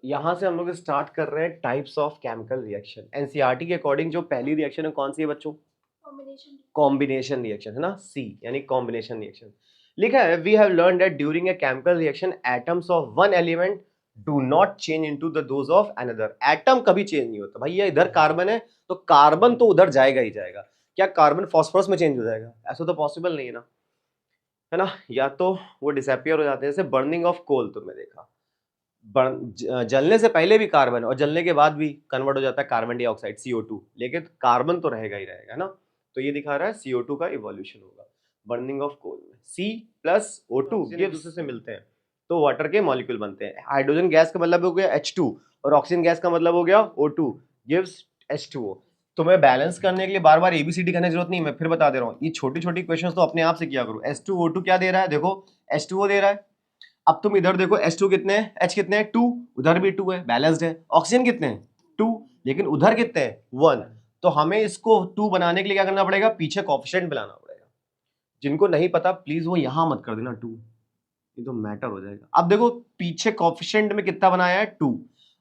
यहाँ से हम लोग स्टार्ट कर रहे हैं types of chemical reaction. NCERT के अकॉर्डिंग जो पहली रिएक्शन है कौन सी है बच्चों? कॉम्बिनेशन रिएक्शन है ना, सी यानी कॉम्बिनेशन रिएक्शन। लिखा है we have learn that during a chemical reaction atoms of one element do not change into the those of another. Atom कभी चेंज नहीं होता। भैया इधर कार्बन है तो कार्बन तो उधर जाएगा ही जाएगा। क्या कार्बन फास्फोरस में चेंज हो जाएगा? ऐसा तो पॉसिबल नहीं है ना, है ना। या तो वो डिसअपियर हो जाते हैं, जैसे बर्निंग ऑफ कोल तुमने देखा, जलने से पहले भी कार्बन और जलने के बाद भी कन्वर्ट हो जाता है कार्बन डाइऑक्साइड CO2, लेकिन कार्बन तो रहेगा ही रहेगा ना। तो ये दिखा रहा है CO2 का इवोल्यूशन होगा बर्निंग ऑफ कोल में। C+O2 ये दूसरे से मिलते हैं तो वाटर के मॉलिक्यूल बनते हैं। हाइड्रोजन गैस का मतलब हो गया H2 और ऑक्सीजन गैस का मतलब हो गया O2 गिव्स H2O। तुम्हें बैलेंस करने के लिए बार बार ABCD करने की जरूरत नहीं, मैं फिर बता दे रहा हूँ। ये छोटी छोटी क्वेश्चन तो अपने आप से किया करो। H2O2 क्या दे रहा है? देखो H2O दे रहा है। अब तुम इधर देखो H2 कितने हैं, H कितने हैं 2, उधर भी 2 है, बैलेंस्ड है। ऑक्सीजन कितने हैं 2, लेकिन उधर कितने हैं 1। तो हमें इसको 2 बनाने के लिए क्या करना पड़ेगा? पीछे कोएफिशिएंट मिलाना पड़ेगा। जिनको नहीं पता प्लीज वो यहां मत कर देना 2, ये तो मैटर हो जाएगा। अब देखो पीछे कोएफिशिएंट में कितना बनाया है 2।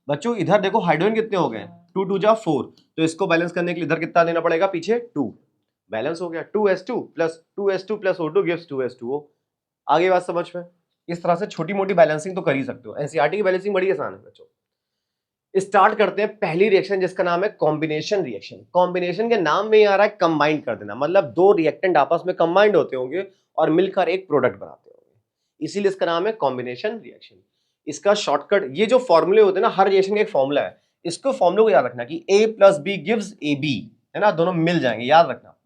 बच्चों इधर देखो हाइड्रोजन कितने हो गए 2 2 जा 4, तो इसको बैलेंस करने के लिए इधर कितना देना पड़ेगा? पीछे 2। बैलेंस हो गया 2s2 plus O2 gives 2s2O। आगे बात समझ में? इस तरह से छोटी मोटी बैलेंसिंग तो कर ही सकते हो। एनसीईआरटी की बैलेंसिंग बड़ी आसान है बच्चों। स्टार्ट करते हैं पहली रिएक्शन जिसका नाम है कॉम्बिनेशन रिएक्शन। कॉम्बिनेशन के नाम में ही आ रहा है कंबाइन कर देना, मतलब दो रिएक्टेंट आपस में कंबाइंड होते होंगे और मिलकर एक प्रोडक्ट बनाते होंगे, इसीलिए इसका नाम है कॉम्बिनेशन रिएक्शन। इसका शॉर्टकट, ये जो फॉर्मूले होते हैं ना, हर रिएक्शन का एक फॉर्मूला है। इसको फॉर्मूले को याद रखना कि A+B गिव्स AB, है ना, दोनों मिल जाएंगे, याद रखना।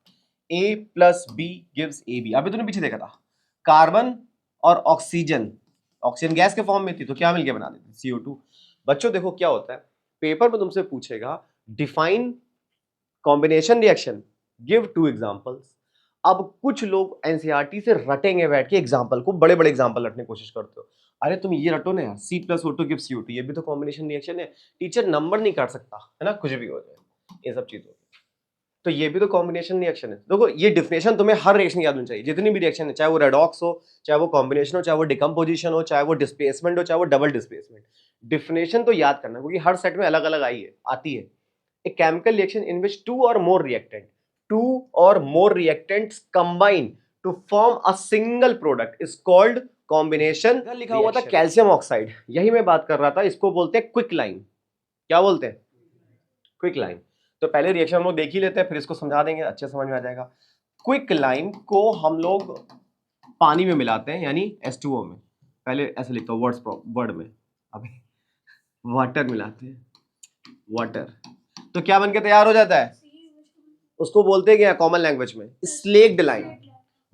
A+B gives AB। अभी तूने पीछे देखा था कार्बन और ऑक्सीजन, ऑक्सीजन गैस के फॉर्म में थी तो क्या मिलके बना देती? CO2। बच्चों देखो क्या होता है, पेपर में तुमसे पूछेगा define combination reaction, give 2 examples. अब कुछ लोग एनसीईआरटी से रटेंगे बैठ के एग्जांपल को, बड़े बड़े एग्जांपल रटने की कोशिश करते हो। अरे तुम ये रटो ना यार, C+O2 गिव्स CO2, ये भी तो कॉम्बिनेशन रिएक्शन है। टीचर नंबर नहीं काट सकता, है ना, कुछ भी हो जाए ये सब चीजों। तो ये भी तो कॉम्बिनेशन रिएक्शन है। देखो ये डिफिनेशन तुम्हें हर रिएक्शन याद होनी चाहिए, जितनी भी रिएक्शन है, चाहे वो रेडॉक्स हो, चाहे वो कॉम्बिनेशन हो, चाहे वो डिकम्पोजिशन हो, चाहे वो डिस्प्लेसमेंट हो, चाहे वो डबल डिस्प्लेसमेंट। डिफिनेशन तो याद करना, क्योंकि हर सेट में अलग अलग आती है। A chemical reaction in which two और more reactants combine to form a single product is called combination. लिखा हुआ था कैल्शियम ऑक्साइड, यही मैं बात कर रहा था, इसको बोलते हैं क्विक लाइम। क्या बोलते हैं? Quick lime. तो पहले रिएक्शन हम लोग देख ही लेते हैं, फिर इसको समझा देंगे, अच्छे समझ में आ जाएगा। क्विक लाइम को हम लोग पानी में मिलाते हैं, यानी H2O में। पहले ऐसे लिखता हूँ वर्ड में, अभी वाटर मिलाते हैं, वाटर, तो क्या बनके तैयार हो जाता है? उसको बोलते हैं क्या कॉमन लैंग्वेज में? Slaked lime.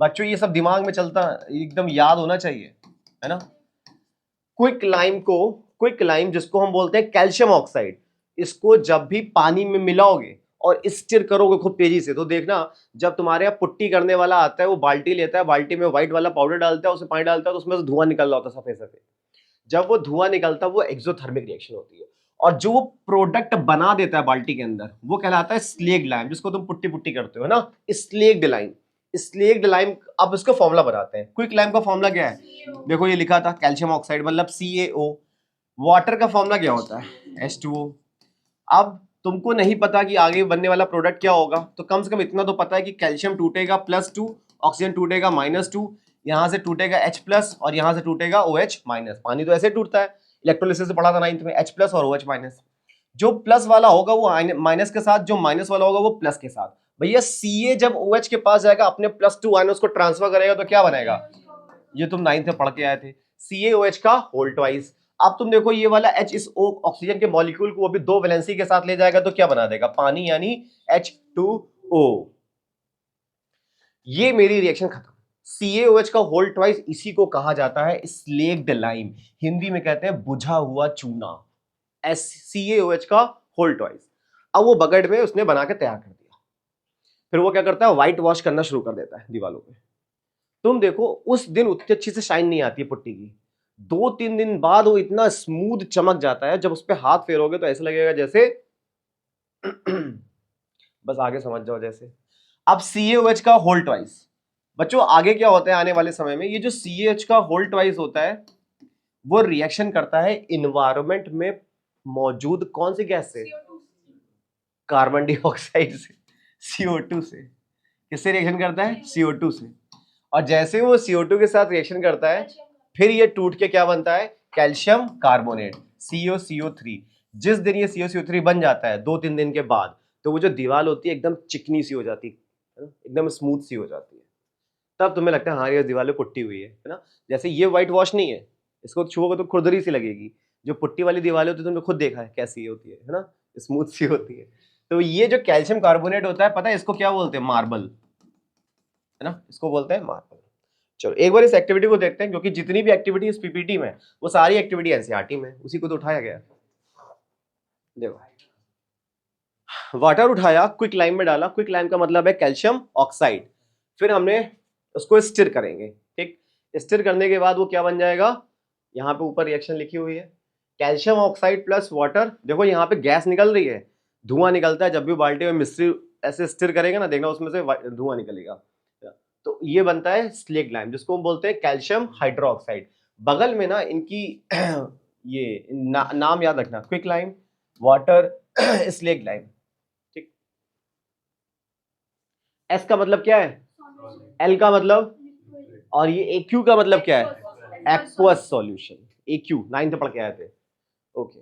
बच्चों ये सब दिमाग में चलता, एकदम याद होना चाहिए, है ना। क्विक लाइम जिसको हम बोलते हैं कैल्शियम ऑक्साइड, इसको जब भी पानी में मिलाओगे और स्टिर करोगे खूब तेजी से, तो देखना जब तुम्हारे यहाँ पुट्टी करने वाला आता है, वो बाल्टी लेता है, बाल्टी में व्हाइट वाला पाउडर डालता है, उसमें पानी डालता है, तो उसमें से धुआं निकल रहा होता है सफेद सफेद। जब वो धुआं निकलता है वो एक्सोथर्मिक रिएक्शन होती है, और जो वो प्रोडक्ट बना देता है बाल्टी के अंदर वो कहलाता है स्लेक्ड लाइम, जिसको तुम पुट्टी पुट्टी करते हो ना, स्लेक्ड लाइम। स्लेक्ड लाइम, अब इसका फॉर्मूला बताते हैं। क्विक लाइम का फॉर्मूला क्या है? देखो ये लिखा था कैल्शियम ऑक्साइड मतलब CaO। वाटर का फॉर्मूला क्या होता है? H2O। अब तुमको नहीं पता कि आगे बनने वाला प्रोडक्ट क्या होगा, तो कम से कम इतना तो पता है कि कैल्शियम टूटेगा +2, ऑक्सीजन टूटेगा -2, यहां से टूटेगा H+ और यहां से टूटेगा OH-। पानी तो ऐसे टूटता है, इलेक्ट्रोलिसिस से पढ़ा था 9th में, H+ और OH-। जो प्लस वाला होगा वो माइनस के साथ, जो माइनस वाला होगा वो प्लस के साथ। भैया Ca जब OH के पास जाएगा अपने +2 आयन उसको ट्रांसफर करेगा तो क्या बनेगा? ये तुम 9th में पढ़ के आए थे, CaOH का होल ट्वाइस। अब तुम देखो ये वाला H इस ऑक्सीजन के मॉलिक्यूल को अभी 2 वैलेंसी के साथ ले जाएगा तो क्या बना देगा? पानी, यानी H2O। ये मेरी रिएक्शन खत्म। CaOH का होल ट्वाइस, इसी को कहा जाता है स्लेक्ड लाइम, हिंदी में कहते हैं बुझा हुआ चूना। CaOH का होल ट्वाइस। अब वो बकेट में उसने बना के तैयार कर दिया, फिर वो क्या करता है? व्हाइट वॉश करना शुरू कर देता है दीवारों पे। तुम देखो उस दिन उतनी अच्छी से शाइन नहीं आती है पुट्टी की, 2-3 दिन बाद वो इतना स्मूथ चमक जाता है, जब उस पर हाथ फेरोगे तो ऐसा लगेगा जैसे बस आगे समझ जाओ जैसे। अब CaOH का होल ट्वाइस, बच्चों आगे क्या होता है आने वाले समय में, ये जो CaOH का होल ट्वाइस होता है वो रिएक्शन करता है इन्वायरमेंट में मौजूद कौन सी गैस से? कार्बन डाइऑक्साइड से, CO2 से। किससे रिएक्शन करता है? CO2 से। और जैसे वो CO2 के साथ रिएक्शन करता है, फिर ये टूट के क्या बनता है? Calcium carbonate, CuCO3। जिस दिन ये CuCO3 बन जाता है 2-3 दिन के बाद, तो वो जो दीवार होती है एकदम चिकनी सी हो जाती है, एकदम स्मूथ सी हो जाती है। तब तुम्हें लगता है हाँ ये दीवार पुट्टी हुई है ना। जैसे ये व्हाइट वॉश नहीं है, इसको छुओगे तो खुरदरी सी लगेगी। जो पुट्टी वाली दीवार होती है तुमने खुद देखा है कैसी होती है ना, स्मूथ सी होती है। तो ये जो कैल्शियम कार्बोनेट होता है, पता है इसको क्या बोलते हैं? मार्बल, है ना, इसको बोलते हैं मार्बल। चलो एक बार इस एक्टिविटी को देखते हैं, क्योंकि जितनी भी एक्टिविटी इस पीपीटी में, वो सारी एक्टिविटी एनसीईआरटी में, उसी को तो उठाया गया। देखो, वाटर उठाया, क्विक लाइम में डाला। क्विक लाइम का मतलब है कैल्शियम ऑक्साइड। फिर हमने उसको स्टिर करेंगे, ठीक। स्टिर करने के बाद वो क्या बन जाएगा? यहाँ पे ऊपर रिएक्शन लिखी हुई है, कैल्शियम ऑक्साइड प्लस वाटर। देखो यहाँ पे गैस निकल रही है, धुआं निकलता है। जब भी बाल्टी में मिस्त्री ऐसे स्टिर करेगा ना, देखना उसमें से धुआं निकलेगा। तो ये बनता है स्लेग लाइम, जिसको हम बोलते हैं कैल्शियम हाइड्रोक्साइड। बगल में ना इनकी ये नाम याद रखना, quick lime, water, slaked lime, ठीक। एस का मतलब क्या है? एल का मतलब, और ये AQ का मतलब क्या है? Aqueous solution. AQ 9th पढ़ के आए थे, ओके।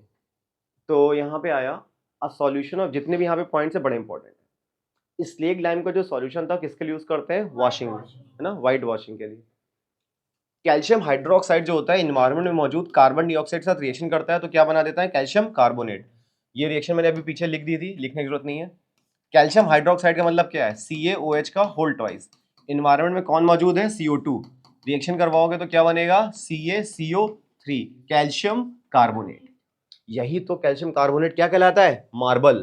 तो यहाँ पे आया अ सॉल्यूशन ऑफ, जितने भी यहाँ पे पॉइंट्स है बड़े इंपॉर्टेंट है। स्लेग लाइम का जो सॉल्यूशन था किसके लिए यूज करते हैं? वॉशिंग में, है ना, व्हाइट वॉशिंग के लिए। कैल्शियम हाइड्रोक्साइड जो होता है इन्वायरमेंट में मौजूद कार्बन डाइऑक्साइड के साथ रिएक्शन करता है, तो क्या बना देता है? Calcium carbonate. ये रिएक्शन मैंने अभी पीछे लिख दी थी, लिखने की जरूरत नहीं है। कैल्शियम हाइड्रोक्साइड का मतलब क्या है? CaOH का होल ट्वाइस। इन्वायरमेंट में कौन मौजूद है? CO2। रिएक्शन करवाओगे तो क्या बनेगा? CaCO3, calcium carbonate. यही तो कैल्शियम कार्बोनेट क्या कहलाता है? मार्बल,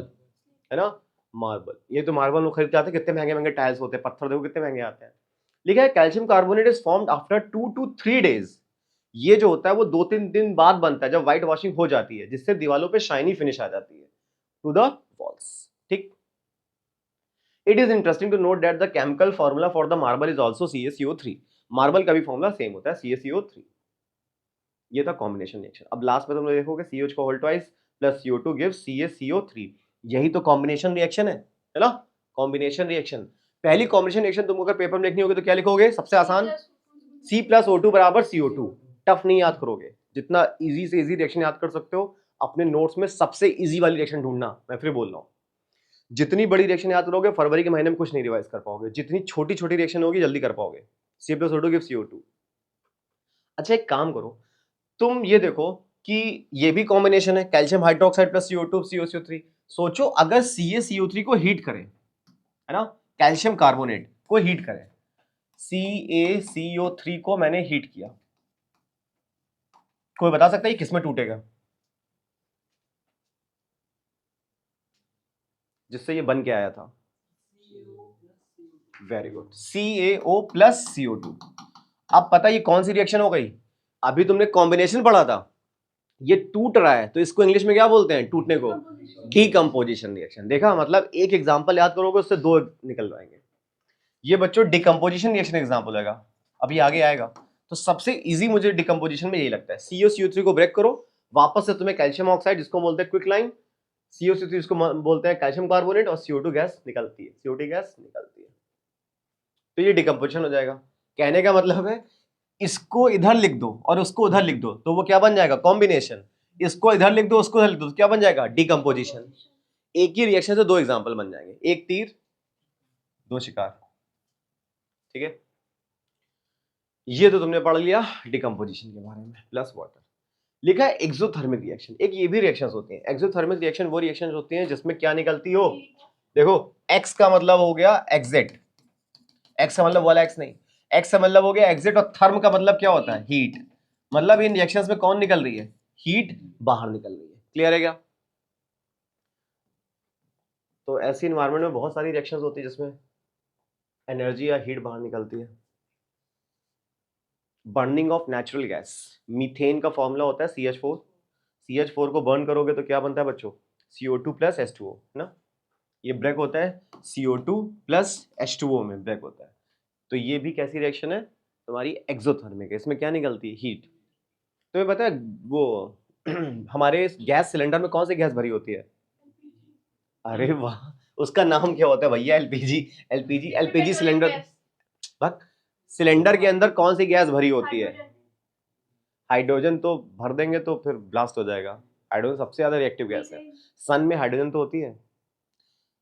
है ना, मार्बल। ये तो मार्बल में खरीद के आते हैं, कितने महंगे महंगे टाइल्स होते हैं, पत्थर देखो कितने महंगे आते हैं। लिखा है calcium carbonate is formed after 2 to 3 days। ये जो होता है वो 2-3 दिन बाद बनता है, जब व्हाइट वॉशिंग हो जाती है, जिससे दीवारों पे शाइनी फिनिश आ जाती है टू द वॉल्स, ठीक। It is interesting to note that the chemical formula for the marble is also CaCO3। Marble का भी फॉर्मूला सेम होता है, CaCO3। ये था कॉम्बिनेशन रिएक्शन। अब लास्ट में तुम लोग देखोगे CH का whole twice plus CO2 gives CaCO3। यही तो कॉम्बिनेशन रिएक्शन है ना, कॉम्बिनेशन रिएक्शन। पहली कॉम्बिनेशन रिएक्शन तुम अगर पेपर में लिखनी होगी तो क्या लिखोगे? सबसे आसान, C+O2 बराबर CO2। टफ नहीं याद करोगे, जितना इजी से इजी रिएक्शन याद कर सकते हो अपने नोट्स में सबसे इजी वाली रिएक्शन ढूंढना। मैं फिर बोल रहा हूँ, जितनी बड़ी रिएक्शन याद करोगे फरवरी के महीने में कुछ नहीं रिवाइज कर पाओगे, जितनी छोटी छोटी रिएक्शन होगी जल्दी कर पाओगे। C+O2 gives CO2। अच्छा एक काम करो, तुम ये देखो कि ये भी कॉम्बिनेशन है, calcium hydroxide plus CO2 COCO3। सोचो अगर CaCO3 को हीट करें, है ना, कैल्शियम कार्बोनेट को हीट करें, CaCO3 को मैंने हीट किया, कोई बता सकता है ये किसमें टूटेगा जिससे ये बन के आया था? Very good, CaO plus CO2। अब पता ये कौन सी रिएक्शन हो गई? अभी तुमने कॉम्बिनेशन पढ़ा था, ये टूट रहा है तो इसको इंग्लिश में क्या बोलते हैं? टूटने को डिकम्पोजिशन रिएक्शन। देखा, मतलब एक एग्जांपल याद करोगे उससे दो निकल जाएंगे। ये बच्चों डिकम्पोजिशन रिएक्शन एग्जांपल होगा, अभी आगे आएगा। तो सबसे इजी मुझे डिकम्पोजिशन में यही लगता है, CaCO3 को ब्रेक करो, वापस से तुम्हें कैल्शियम ऑक्साइड जिसको बोलते हैं क्विक लाइन, CaCO3 जिसको बोलते हैं कैल्शियम कार्बोनेट, और CO2 गैस निकलती है, CO2 गैस निकलती है। तो ये डिकम्पोजिशन हो जाएगा। कहने का मतलब है इसको इधर लिख दो और उसको उधर लिख दो तो वो क्या बन जाएगा? कॉम्बिनेशन। इसको इधर लिख दो उसको उधर लिख दो तो क्या बन जाएगा? डिकम्पोजिशन। एक ही रिएक्शन से दो एग्जांपल बन जाएंगे, एक तीर दो शिकार, ठीक है। ये तो तुमने पढ़ लिया डिकम्पोजिशन के बारे में प्लस वाटर। लिखा है एक्सोथर्मिक रिएक्शन। एक ये भी रिएक्शंस होती हैं एक्सोथर्मिक रिएक्शन, वो रिएक्शंस होती हैं जिसमें क्या निकलती हो? देखो, एक्स का मतलब हो गया एग्जिट, एक्स का मतलब वाला एक्स नहीं, एक्स का मतलब हो गया एग्जिट, और थर्म का मतलब क्या होता है? हीट। मतलब इन रिएक्शंस में कौन निकल रही है? हीट बाहर निकल रही है। क्लियर है क्या? तो ऐसी इन्वायरमेंट में बहुत सारी रिएक्शंस होती है जिसमें एनर्जी या हीट बाहर निकलती है। Burning of natural gas, methane का फॉर्मूला होता है CH4। CH4 को बर्न करोगे तो क्या बनता है बच्चों? CO2 प्लस H2O, है ना। ये ब्रेक होता है CO2 प्लस H2O में ब्रेक होता है। तो ये भी कैसी रिएक्शन है? तुम्हारी एक्सोथर्मिक है। इसमें क्या निकलती है? हीट। तुम्हें पता है वो हमारे गैस सिलेंडर में कौन सी गैस भरी होती है? अरे वाह, उसका नाम क्या होता है भैया? एलपीजी। LPG cylinder. सिलेंडर के अंदर कौन सी गैस भरी होती है? हाइड्रोजन तो भर देंगे तो फिर ब्लास्ट हो जाएगा। हाइड्रोजन सबसे ज्यादा रिएक्टिव गैस है। सन में हाइड्रोजन तो होती है,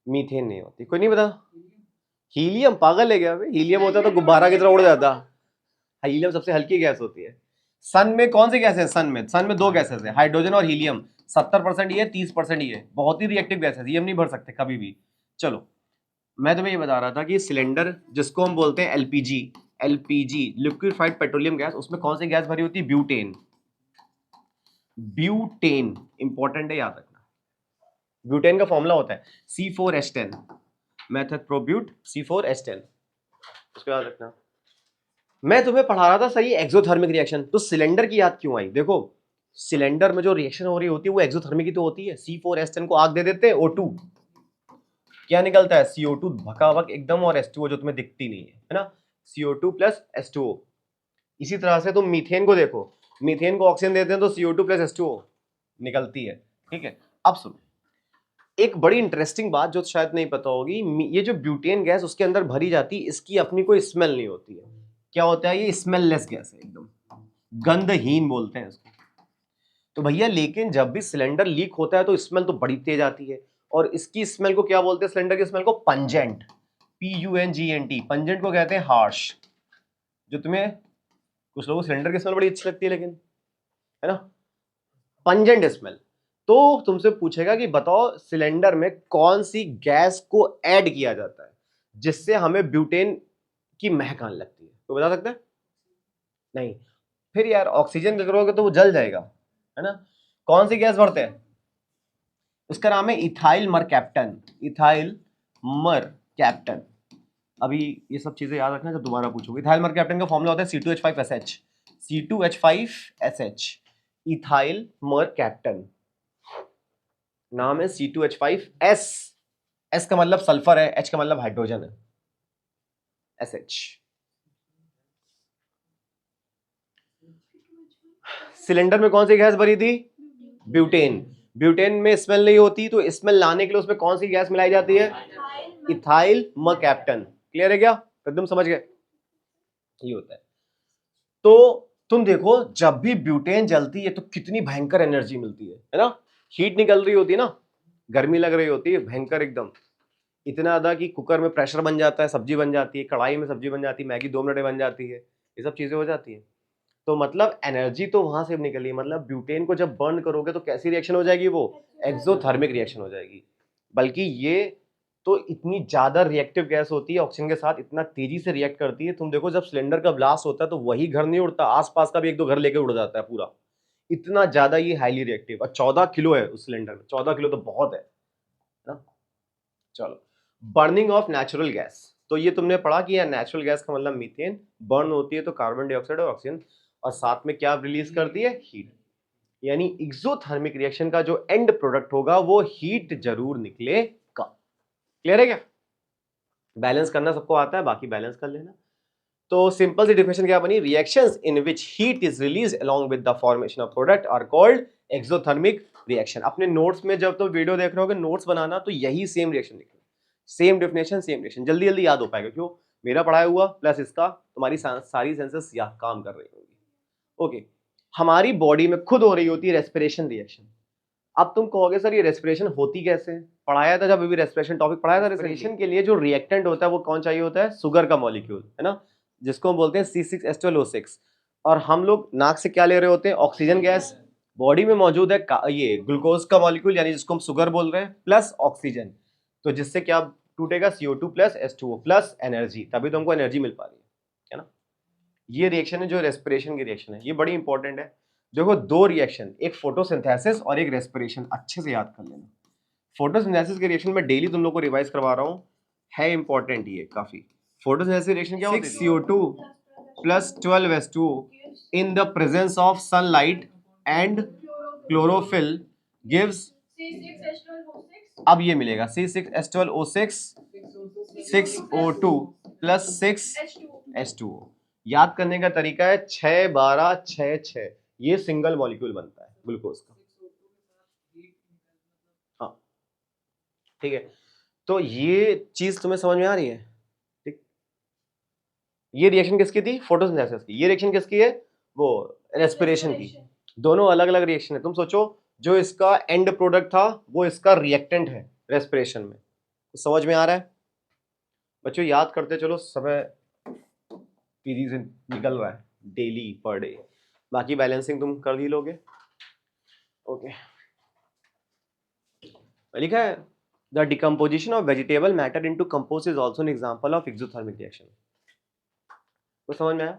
मीथेन नहीं होती। कोई नहीं पता? हीलियम। पागल है क्या? हीलियम होता तो गुब्बारा की तरह उड़ जाता। हीलियम सबसे हल्की गैस होती है। सन में कौन सी गैस है? सन में दो गैसेस है, हाइड्रोजन और हीलियम। 70% ये, 30% ये। बहुत ही रिएक्टिव गैस है, ये हम नहीं भर सकते कभी भी। चलो, मैं तुम्हें ये बता रहा था कि सिलेंडर जिसको हम बोलते हैं एलपीजी लिक्विफाइड पेट्रोलियम गैस, उसमें कौन सी गैस भरी होती है? ब्यूटेन। ब्यूटेन इंपॉर्टेंट है, याद रखना। ब्यूटेन का फॉर्मूला होता है C4H10, मेथड प्रोब्यूट C4H10, उसको याद रखना। मैं तुम्हें पढ़ा रहा था सही एक्सोथर्मिक रिएक्शन, तो सिलेंडर की याद क्यों आई? देखो, सिलेंडर में जो रिएक्शन हो रही होती है वो एक्सोथर्मिक ही तो होती है। C4H10 को आग दे देते हैं, O2, क्या निकलता है? CO2 भकाभक एकदम, और H2O जो तुम्हें दिखती नहीं है ना, CO2 प्लस H2O। इसी तरह से तुम मीथेन को देखो, मीथेन को ऑक्सीजन देते हैं तो CO2 प्लस H2O निकलती है। ठीक है, अब सुनो एक बड़ी इंटरेस्टिंग बात जो शायद नहीं पता होगी। ये जो ब्यूटेन गैस उसके अंदर भरी जाती है, इसकी अपनी कोई स्मेल नहीं होती है। क्या होता है? ये स्मेललेस गैस है, एकदम गंधहीन बोलते हैं इसको। तो भैया लेकिन जब भी सिलेंडर लीक होता है तो स्मेल तो बड़ी तेज आती है, और इसकी स्मेल को क्या बोलते हैं? सिलेंडर की स्मेल को पंजेंट, PUNGENT। पंजेंट को कहते हैं हार्श। जो तुम्हें कुछ लोगों को सिलेंडर की स्मेल बड़ी अच्छी लगती है लेकिन, है ना, पंजेंट स्मेल। तो तुमसे पूछेगा कि बताओ सिलेंडर में कौन सी गैस को ऐड किया जाता है जिससे हमें ब्यूटेन की महक आने लगती है? तो बता सकते हैं? नहीं। फिर यार ऑक्सीजन करोगे तो वो जल जाएगा, है ना। कौन सी गैस भरते हैं? उसका नाम है इथाइल मरकैप्टन। Ethyl mercaptan. अभी ये सब चीजें याद रखना जब दोबारा पूछोगे। इथाइल मरकैप्टन का फॉर्मूला होता है C2H5SH। C2H5SH, ethyl mercaptan. नाम है C2H5S। S का मतलब सल्फर है, H का मतलब हाइड्रोजन है, SH। सिलेंडर में कौन सी गैस भरी थी? ब्यूटेन। ब्यूटेन में स्मेल नहीं होती, तो स्मेल लाने के लिए उसमें कौन सी गैस मिलाई जाती है? Ethyl mercaptan. क्लियर है क्या? एकदम समझ गए? ये होता है। तो तुम देखो जब भी ब्यूटेन जलती है तो कितनी भयंकर एनर्जी मिलती है ना। हीट निकल रही होती है ना, गर्मी लग रही होती है भयंकर एकदम, इतना ज्यादा कि कुकर में प्रेशर बन जाता है, सब्जी बन जाती है, कढ़ाई में सब्जी बन जाती है, मैगी 2 मिनट में बन जाती है, ये सब चीजें हो जाती है। तो मतलब एनर्जी तो वहां से निकली, मतलब ब्यूटेन को जब बर्न करोगे तो कैसी रिएक्शन हो जाएगी? वो एक्सोथर्मिक रिएक्शन हो जाएगी। बल्कि ये तो इतनी ज्यादा रिएक्टिव गैस होती है, ऑक्सीजन के साथ इतना तेजी से रिएक्ट करती है। तुम देखो जब सिलेंडर का ब्लास्ट होता है तो वही घर नहीं उड़ता, आसपास का भी 1-2 घर लेके उड़ जाता है पूरा। इतना ज्यादा ये हाईली रिएक्टिव। और 14 किलो है उस सिलेंडर में, 14 किलो तो बहुत है ना। चलो, बर्निंग ऑफ नेचुरल गैस, तो ये तुमने पढ़ा कि यार नेचुरल गैस का मतलब मीथेन। बर्न होती है तो कार्बन डाइऑक्साइड और ऑक्सीजन, और साथ में क्या रिलीज करती है? हीट। यानी एक्सोथर्मिक रिएक्शन का जो एंड प्रोडक्ट होगा वो हीट जरूर निकलेगा। क्लियर है क्या? बैलेंस करना सबको आता है, बाकी बैलेंस कर लेना। तो सिंपल सी डिफिनेशन क्या बनी? Reactions in which heat is release along with the formation of product are called exothermic reaction. अपने नोट्स में जब तुम वीडियो देख रहे होगे, नोट्स बनाना तो यही सेम रिएक्शन लिखना, सेम डेफिनेशन सेम रिएक्शन, जल्दी जल्दी याद हो पाएगा। क्यों? मेरा पढ़ाया हुआ प्लस इसका तुम्हारी सारी सेंसेस काम कर रही होगी। ओके, हमारी बॉडी में खुद हो रही होती है रेस्पिरेशन रिएक्शन। अब तुम कहोगे सर ये रेस्पिरेशन होती कैसे? पढ़ाया था जब अभी रेस्पिरेशन टॉपिक पढ़ाया था। रेस्पिरेशन के लिए जो रिएक्टेंट होता है वो कौन चाहिए होता है? शुगर का मॉलिक्यूल, है ना, जिसको हम बोलते हैं C6H12O6। और हम लोग नाक से क्या ले रहे होते हैं? Oxygen gas. बॉडी में मौजूद है ये ग्लूकोज का मॉलिक्यूल, यानी जिसको हम शुगर बोल रहे हैं, प्लस ऑक्सीजन। तो जिससे क्या टूटेगा? CO2 plus H2O plus energy, तभी तो हमको एनर्जी मिल पा रही है ना। ये रिएक्शन है जो रेस्पिरेशन की रिएक्शन है, ये बड़ी इंपॉर्टेंट है। देखो दो रिएक्शन, एक फोटोसिंथेसिस और एक रेस्पिरेशन, अच्छे से याद कर लेना। फोटोसिंथेसिस के रिएक्शन में डेली तुम लोग को रिवाइज करवा रहा हूं, है इंपॉर्टेंट ये काफी। फोटोसिंथेसिस रिएक्शन क्या होती है? 6CO2 plus 12H2O in the presence of sunlight and chlorophyll gives, अब ये मिलेगा C6H12O6 6O2 प्लस 6H2O। याद करने का तरीका है 6 12 6 6, ये सिंगल मॉलिक्यूल बनता है ग्लूकोज का। ठीक है, तो ये चीज तुम्हें समझ में आ रही है? ठीक, ये रिएक्शन किसकी थी? फोटोसिंथेसिस की। ये रिएक्शन किसकी है? वो रेस्पिरेशन की। दोनों अलग अलग रिएक्शन है। तुम सोचो, जो इसका एंड प्रोडक्ट था वो इसका रिएक्टेंट है रेस्पिरेशन में। तो समझ में आ रहा है बच्चों? याद करते चलो, समय तेजी से निकल रहा है डेली पर डे। बाकी बैलेंसिंग तुम कर ही लोगे। ओके, लिखा है the decomposition of vegetable matter into compost is also an example of exothermic reaction. तो समझ में आया?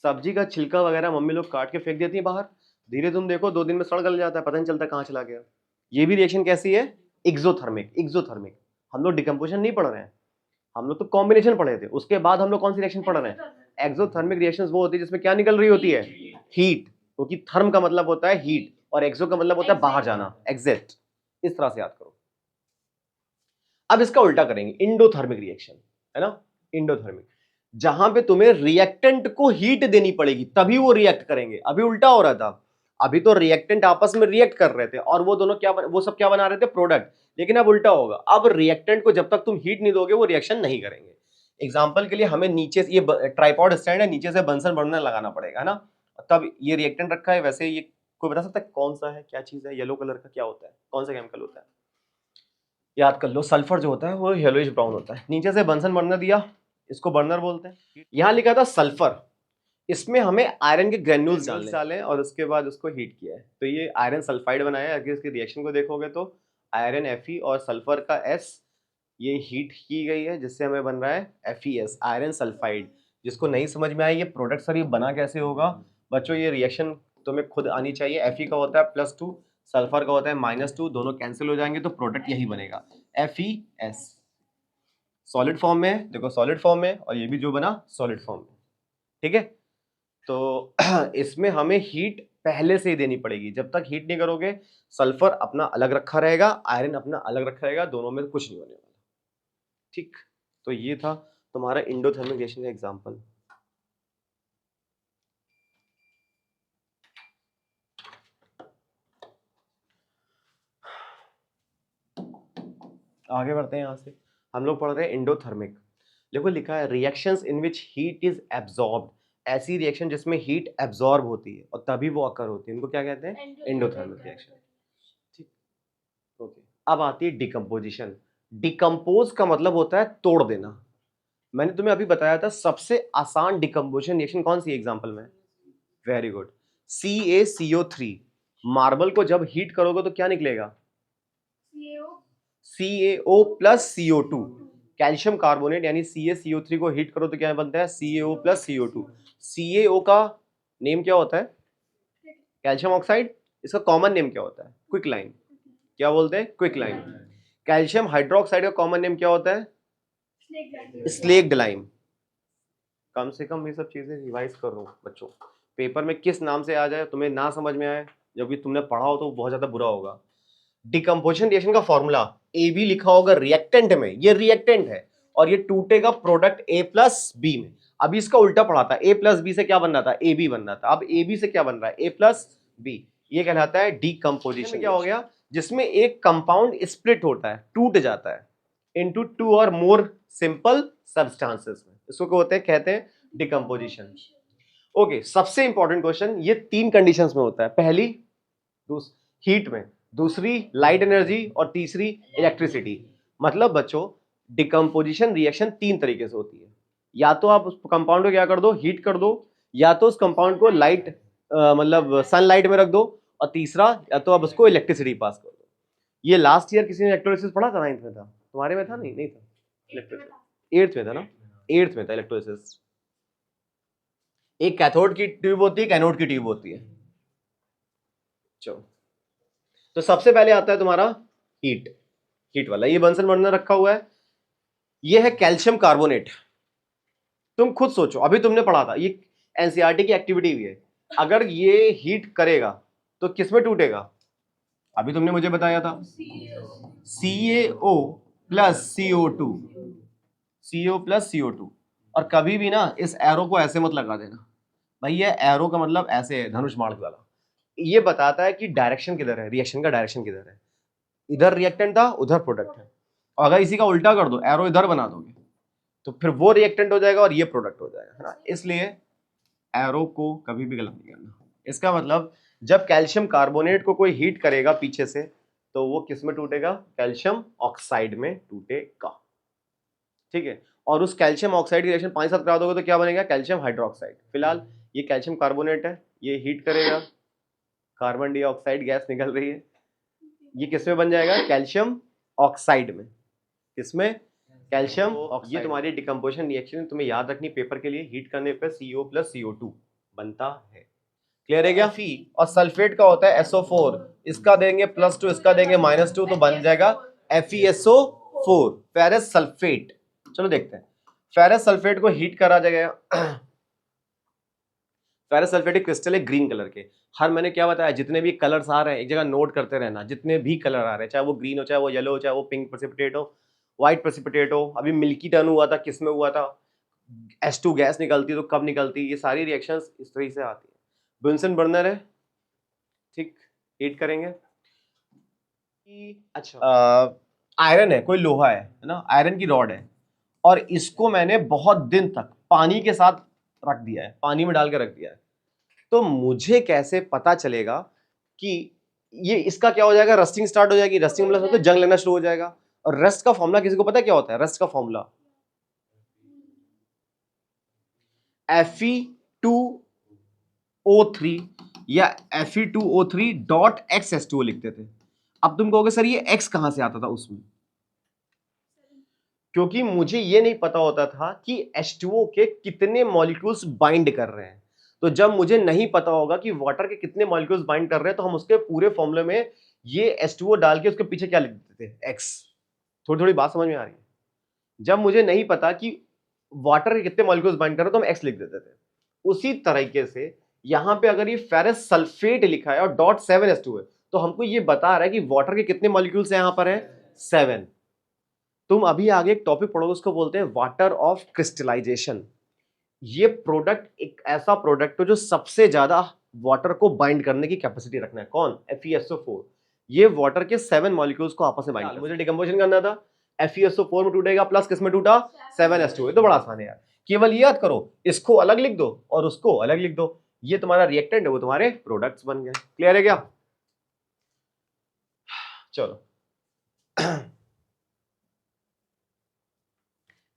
सब्जी का छिलका वगैरह मम्मी लोग काट के फेंक देती है बाहर, धीरे तुम देखो 2 दिन में सड़ गल जाता है, पता नहीं चलता कहाँ चला गया। ये भी रिएक्शन कैसी है? एक्सोथर्मिक। एक्सोथर्मिक। हम लोग डिकम्पोजिशन नहीं पढ़ रहे हैं, हम लोग तो कॉम्बिनेशन पढ़े थे। उसके बाद हम लोग कौन सी रिएक्शन पढ़ रहे हैं? एक्सोथर्मिक रिएक्शंस वो होती है जिसमें क्या निकल रही होती है? हीट। क्योंकि थर्म का मतलब होता है हीट और एक्सो का मतलब होता है बाहर जाना, एग्जिट। इस तरह से याद करो। अब इसका उल्टा करेंगे, इंडोथर्मिक रिएक्शन, है ना? इंडोथर्मिक, जहां पे तुम्हें रिएक्टेंट को हीट देनी पड़ेगी तभी वो रिएक्ट करेंगे। अभी उल्टा हो रहा था, अभी तो रिएक्टेंट आपस में रिएक्ट कर रहे थे और वो दोनों क्या वो सब क्या बना रहे थे? प्रोडक्ट। लेकिन अब उल्टा होगा, अब रिएक्टेंट को जब तक तुम हीट नहीं दोगे वो रिएक्शन नहीं करेंगे। एग्जाम्पल के लिए हमें नीचे से, ये ट्राइपॉड स्टैंड है, नीचे से बंसन बर्नर लगाना पड़ेगा, है ना? तब ये रिएक्टेंट रखा है। वैसे ये कोई बता सकता है कौन सा है, क्या चीज है? येलो कलर का क्या होता है? कौन सा केमिकल होता है? याद कर लो, सल्फर जो होता है वो येलोइश ब्राउन होता है। नीचे से बंसन बर्नर दिया, इसको बर्नर बोलते हैं। यहां लिखा था सल्फर, इसमें हमें आयरन के ग्रेन्यूल्स डाले और उसके बाद उसको हीट किया है, तो ये आयरन सल्फाइड बनाया है। अगर इसकी रिएक्शन को देखोगे तो आयरन Fe और सल्फर का S, ये हीट की गई है जिससे हमें बन रहा है FeS, आयरन सल्फाइड। जिसको नहीं समझ में आया ये प्रोडक्ट सर ये बना कैसे होगा, बच्चों ये रिएक्शन तुम्हें खुद आनी चाहिए। Fe का होता है +2, सल्फर का होता है -2, दोनों कैंसिल हो जाएंगे तो प्रोडक्ट यही बनेगा FeS। सॉलिड फॉर्म में देखो, सॉलिड फॉर्म में, और ये भी जो बना सॉलिड फॉर्म में। ठीक है, तो इसमें हमें हीट पहले से ही देनी पड़ेगी। जब तक हीट नहीं करोगे सल्फर अपना अलग रखा रहेगा, आयरन अपना अलग रखा रहेगा, दोनों में कुछ नहीं होने वाला। ठीक, तो ये था तुम्हारा इंडोथर्मिक रिएक्शन का एग्जांपल। आगे बढ़ते हैं। यहां से हम लोग पढ़ रहे हैं इंडोथर्मिक। देखो लिखा है reactions in which heat is absorbed, ऐसी रिएक्शन जिसमें हीट एब्जॉर्ब होती है और तभी वो अकर होती है, इनको क्या कहते हैं? Endothermic reaction. ठीक, ओके। अब आती है डिकम्पोजिशन। डिकम्पोज का मतलब होता है तोड़ देना। मैंने तुम्हें अभी बताया था सबसे आसान डिकम्पोजिशन रिएक्शन कौन सी एग्जांपल में? Very good, CaCO3। मार्बल को जब हीट करोगे तो क्या निकलेगा? CaO plus CO2। Calcium carbonate यानी CaCO3 को हीट करो तो क्या बनता है? CaO plus CO2। CaO का नेम क्या होता है? Calcium oxide. इसका कॉमन नेम क्या होता है? क्विकलाइन। क्या बोलते हैं? क्विकलाइन। कैल्शियम हाइड्रोक्साइड का कॉमन नेम क्या होता है? Slaked lime. कम से कम ये सब चीजें रिवाइज कर रहा हूँ बच्चों, पेपर में किस नाम से आ जाए तुम्हें ना समझ में आए, जब भी तुमने पढ़ा हो तो बहुत ज्यादा बुरा होगा। डिकम्पोजिशन रिएक्शन का फॉर्मूला AB लिखा होगा रिएक्टेंट में, ये रिएक्टेंट है और ये टूटेगा प्रोडक्ट A प्लस B में। अभी इसका उल्टा पढ़ा था, A प्लस B से क्या बन रहा था? AB बन रहा था। अब AB से क्या बन रहा है? A plus B। ये कहलाता है डिकम्पोजिशन। क्या हो गया? जिसमें एक कंपाउंड स्प्लिट होता है, टूट जाता है इनटू 2 और मोर सिंपल सब्सटेंसेस में, इसको कहते हैं डिकम्पोजिशन। ओके, सबसे इंपॉर्टेंट क्वेश्चन, ये 3 कंडीशंस में होता है। पहली हीट में, दूसरी लाइट एनर्जी और तीसरी इलेक्ट्रिसिटी। मतलब बच्चों डिकम्पोजिशन रिएक्शन 3 तरीके से होती है। या तो आप उस कंपाउंड को क्या कर दो? हीट कर दो, या तो उस कंपाउंड को लाइट मतलब सनलाइट में रख दो, और तीसरा या तो आप उसको इलेक्ट्रिसिटी पास कर दो। ये लास्ट ईयर किसी ने इलेक्ट्रोलिसिस पढ़ा था? 9th में था, तुम्हारे में था? नहीं था, 8th में था ना? 8th में था इलेक्ट्रोलिसिस। एक कैथोड की ट्यूब होती है, कैनोड की ट्यूब होती है। चलो, तो सबसे पहले आता है तुम्हारा हीट, हीट वाला। ये बंसन बर्नर रखा हुआ है, ये है कैल्शियम कार्बोनेट। तुम खुद सोचो, अभी तुमने पढ़ा था, ये एनसीईआरटी की एक्टिविटी भी है। अगर ये हीट करेगा तो किसमें टूटेगा? अभी तुमने मुझे बताया था CaO plus CO2, CO plus CO2। और कभी भी ना इस एरो को ऐसे मत लगा देना भाई, ये एरो का मतलब ऐसे है, धनुष मार्ग वाला। ये बताता है कि डायरेक्शन किधर है, रिएक्शन का डायरेक्शन किधर है। इधर रिएक्टेंट था, उधर प्रोडक्ट है। अगर इसी का उल्टा कर दो, एरो इधर बना दोगे, तो फिर वो रिएक्टेंट हो जाएगा और ये प्रोडक्ट हो जाएगा, है ना। इसलिए एरो को कभी भी गलत नहीं करना। इसका मतलब जब कैल्शियम कार्बोनेट को कोई हीट करेगा पीछे से, तो वो किस में टूटेगा? कैल्शियम ऑक्साइड में टूटेगा, ठीक है। और उस कैल्शियम ऑक्साइड की रिएक्शन पानी साथ करा दोगे तो क्या बनेगा? Calcium hydroxide. फिलहाल ये कैल्शियम कार्बोनेट है, ये हीट करेगा, कार्बन डाइऑक्साइड गैस निकल रही है, ये किस में बन जाएगा? कैल्शियम ऑक्साइड में। किसमें? Calcium oxide. ये तुम्हारी डिकम्पोजिशन रिएक्शन तुम्हें याद रखनी पेपर के लिए, हीट करने पर CO प्लस CO2 बनता है। क्लियर है क्या? और सल्फेट का होता है SO4, इसका देंगे +2, इसका देंगे -2, तो बन जाएगा FeSO4, फेरस सल्फेट। चलो देखते हैं, फेरस सल्फेट को हीट करा जाएगा। फेरस सल्फेट क्रिस्टल है ग्रीन कलर के। हर मैंने क्या बताया, जितने भी कलर्स आ रहे हैं एक जगह नोट करते रहना, जितने भी कलर आ रहे हैं, चाहे वो ग्रीन हो, चाहे वो येलो हो, चाहे वो पिंक प्रेसिपिटेट हो, व्हाइट प्रेसिपिटेट हो, अभी मिल्की टर्न हुआ था, किस में हुआ था? H2 गैस निकलती है तो कब निकलती? ये सारी रिएक्शंस इस तरीके से आती है। बुनसन बर्नर है, ठीक, हीट करेंगे। अच्छा, आयरन है, कोई लोहा है ना, आयरन की रॉड है, और इसको मैंने बहुत दिन तक पानी के साथ रख दिया है, पानी में डाल के रख दिया है, तो मुझे कैसे पता चलेगा कि ये इसका क्या हो जाएगा? रस्टिंग स्टार्ट हो जाएगी। रस्टिंग मतलब तो जंग लगना शुरू हो जाएगा। और रस्ट का फॉर्मूला किसी को पता है क्या होता है? रस्ट का फॉर्मूला Fe2O3 या Fe2O3.XH2O लिखते थे। अब तुम कहोगे सर ये X कहां से आता था उसमें? क्योंकि मुझे ये नहीं पता होता था कि H2O के कितने मॉलिक्यूल्स बाइंड कर रहे हैं। तो जब मुझे नहीं पता होगा कि वाटर के कितने मॉलिक्यूल्स बाइंड कर रहे हैं, तो हम उसके पूरे फॉर्मूले में ये H2O डाल के उसके पीछे क्या लिख देते थे? X। थोड़ी थोड़ी बात समझ में आ रही है? जब मुझे नहीं पता कि वाटर के कितने मॉलिक्यूल्स बाइंड कर रहे हैं तो हम X लिख देते थे। उसी तरीके से यहां पे अगर ये फेरस सल्फेट लिखा है और .7H2 है, तो हमको ये बता रहा है कि वाटर के कितने मॉलिक्यूल्स यहां पर है? 7। तुम अभी आगे एक टॉपिक पढ़ोगे, उसको बोलते हैं वाटर ऑफ क्रिस्टलाइजेशन। ये प्रोडक्ट एक ऐसा प्रोडक्ट है जो सबसे ज्यादा वाटर को बाइंड करने की कैपेसिटी रखना है। कौन? FeSO4। ये वाटर के 7 मॉलिक्यूल्स को आपस में बाइंड करता है। मुझे डिकम्पोजिशन करना था, FeSO4 में टूटेगा, प्लस किस में टूटा? 7H2। तो बड़ा आसान है यार, केवल ये याद करो, इसको अलग लिख दो और उसको अलग लिख दो, ये तुम्हारा रिएक्टेंट है, वो तुम्हारे प्रोडक्ट्स बन गए। क्लियर है क्या? चलो,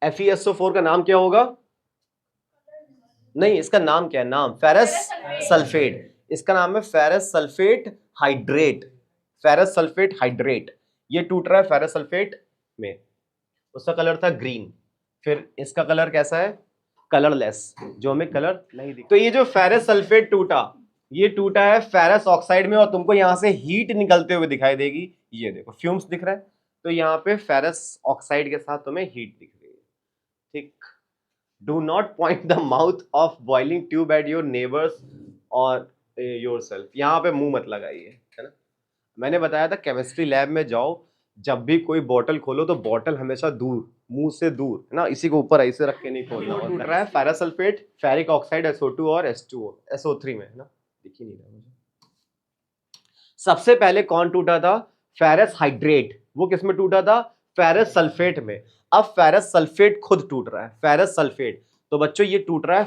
FeSO4 का नाम क्या होगा? नहीं, इसका नाम क्या है? नाम फेरस सल्फेट। इसका नाम है ferrous sulphate hydrate. Ferrous sulphate hydrate ये टूट रहा है फेरस सल्फेट में। उसका कलर था ग्रीन, फिर इसका कलर कैसा है? कलरलेस, जो हमें कलर नहीं दिखता। तो ये जो फेरस सल्फेट टूटा, ये टूटा है फेरस ऑक्साइड में, और तुमको यहां से हीट निकलते हुए दिखाई देगी। ये देखो फ्यूम्स दिख रहा है, तो यहाँ पे फेरस ऑक्साइड के साथ तुम्हें हीट दिख रही है, ठीक। Do not point the mouth of boiling tube at your neighbors or yourself। यहाँ पे मुंह मत लगाइए, है ना। मैंने बताया था केमिस्ट्री लैब में जाओ, जब भी कोई बोतल खोलो तो बोतल हमेशा दूर, मुंह से दूर, है ना, इसी को ऊपर ऐसे रख के नहीं खोलना। टूट रहा है ferrous sulphate, ferric oxide SO2 और H2O SO3 में, है ना, दिख ही नहीं रहा मुझे। सबसे पहले कौन टूटा था? Ferrous hydrate. वो किस में टूटा था? फेरस सल्फेट में। अब फेरस सल्फेट खुद टूट रहा है, फेरस सल्फेट। तो बच्चों ये टूट रहा है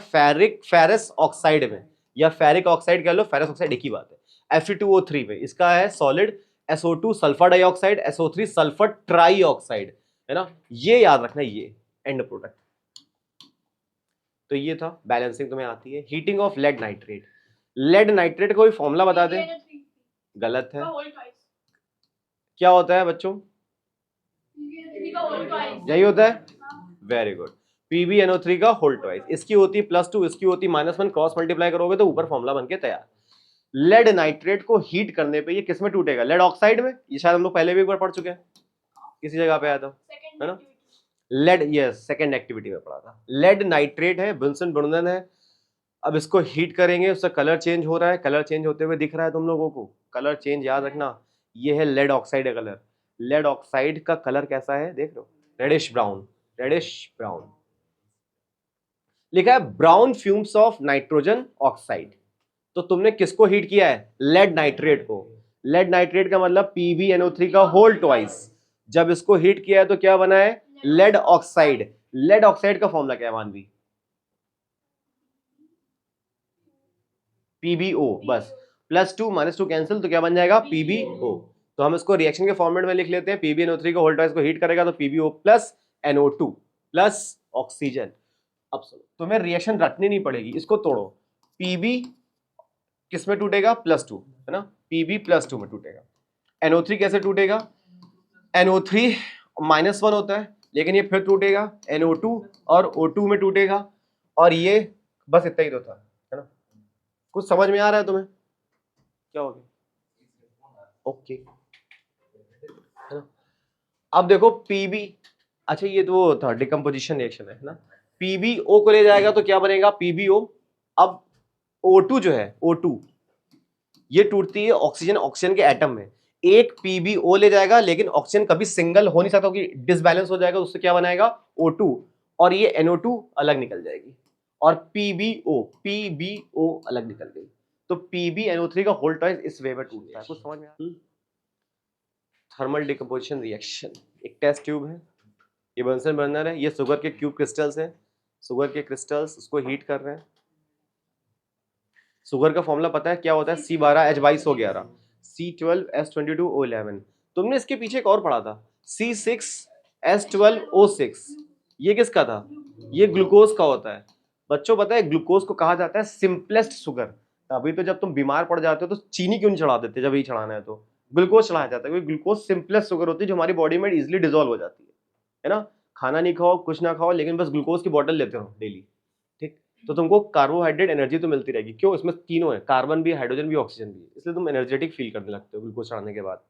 फेरस ऑक्साइड में, या फेरिक ऑक्साइड कह लो, फेरस ऑक्साइड एक ही बात है। Fe2O3 में इसका है solid, SO2 sulphur dioxide, SO3 sulphur try oxide, है ना। ये याद रखना, ये एंड प्रोडक्ट। तो ये था बैलेंसिंग, तुम्हें आती है। Heating of lead nitrate. Lead nitrate का कोई फॉर्मूला बता दे। गलत है। क्या होता है बच्चों? यही होता है, वेरी गुड। PbNO3 का होल ट्वाइस। इसकी होती है +2, इसकी होती है -1, क्रॉस मल्टीप्लाई करोगे तो ऊपर फॉर्मूला बन के तैयार। लेड नाइट्रेट को हीट करने पे ये किस में टूटेगा? लेड ऑक्साइड में। ये शायद हम लोग पहले भी एक बार पढ़ चुके हैं, किसी जगह पे आया था, है ना। लेड, यस, सेकंड एक्टिविटी में पढ़ा था। लेड नाइट्रेट है, बुनसन बुनन है। अब इसको हीट करेंगे, उसका कलर चेंज हो रहा है, कलर चेंज होते हुए दिख रहा है तुम लोगों को। कलर चेंज याद रखना, ये है लेड ऑक्साइड का कलर। लेड ऑक्साइड का कलर कैसा है देख लो, रेडिश ब्राउन, रेडिश ब्राउन। लिखा है brown fumes of nitrogen oxide. तो तुमने किसको हीट किया है? लेड नाइट्रेट को। लेड नाइट्रेट का मतलब PbNO3 का होल ट्वाइस। जब इसको हीट किया है तो क्या बना है, लेड ऑक्साइड। लेड ऑक्साइड का फॉर्मूला क्या है मानवी, PbO, बस +2 -2 कैंसिल, तो क्या बन जाएगा PbO। तो हम इसको रिएक्शन के फॉर्मेट में लिख लेते हैं, PbNO3 को होल ट्वाइस को हीट करेगा तो PbO plus NO2 plus oxygen. अब सुनो, तुम्हें रिएक्शन रटनी नहीं पड़ेगी, इसको तोड़ो। Pb किस में टूटेगा, +2 है ना, Pb +2 में टूटेगा। NO3 कैसे टूटेगा, NO3 -1 होता है, लेकिन ये फिर टूटेगा NO2 और O2 में टूटेगा, और ये बस इतना ही तो था, है ना। कुछ समझ में आ रहा है तुम्हें, क्या हो गया, ओके है ना। अब देखो Pb, अच्छा ये तो वो था डिकम्पोजिशन रिएक्शन है ना, PbO को ले जाएगा तो क्या बनेगा PbO। अब O2 जो है, O2 ये टूटती है ऑक्सीजन ऑक्सीजन के एटम में, एक PbO ले जाएगा, लेकिन ऑक्सीजन कभी सिंगल हो नहीं सकता क्योंकि डिसबैलेंस हो जाएगा, उससे क्या बनाएगा O2, और ये NO2 अलग निकल जाएगी, और PbO अलग निकल गई, तो PbNO3 का होल ट्वाइस इस वे में टूटता है। कुछ समझ में आया। थर्मल डिकम्पोजिशन रिएक्शन, एक टेस्ट ट्यूब है, ये बंसन बर्नर है, ये शुगर के क्यूब क्रिस्टल्स हैं, शुगर के क्रिस्टल्स उसको हीट कर रहे हैं। शुगर का फॉर्मूला पता है क्या होता है, C12H22O11, C12S22O11। तुमने इसके पीछे एक और पढ़ा था, C6S12O6, ये किसका था, ये ग्लूकोज का होता है। बच्चों पता है ग्लूकोज को कहा जाता है सिंपलेस्ट शुगर, अभी तो जब तुम बीमार पड़ जाते हो तो चीनी क्यों नहीं चढ़ा देते, जब यही चढ़ाना है तो ग्लूकोज चढ़ाया जाता है, क्योंकि ग्लूकोज सिंपलेस्ट शुगर होती है जो हमारी बॉडी में इजिली डिजोल्व हो जाती है ना। खाना नहीं खाओ कुछ ना खाओ, लेकिन बस ग्लूकोज की बॉटल लेते रहो डेली, ठीक, तो तुमको कार्बोहाइड्रेट एनर्जी तो मिलती रहेगी। क्यों, इसमें तीनों है, कार्बन भी, हाइड्रोजन भी, ऑक्सीजन भी, इसलिए तुम एनर्जेटिक फील करने लगते हो ग्लूकोज चढ़ाने के बाद।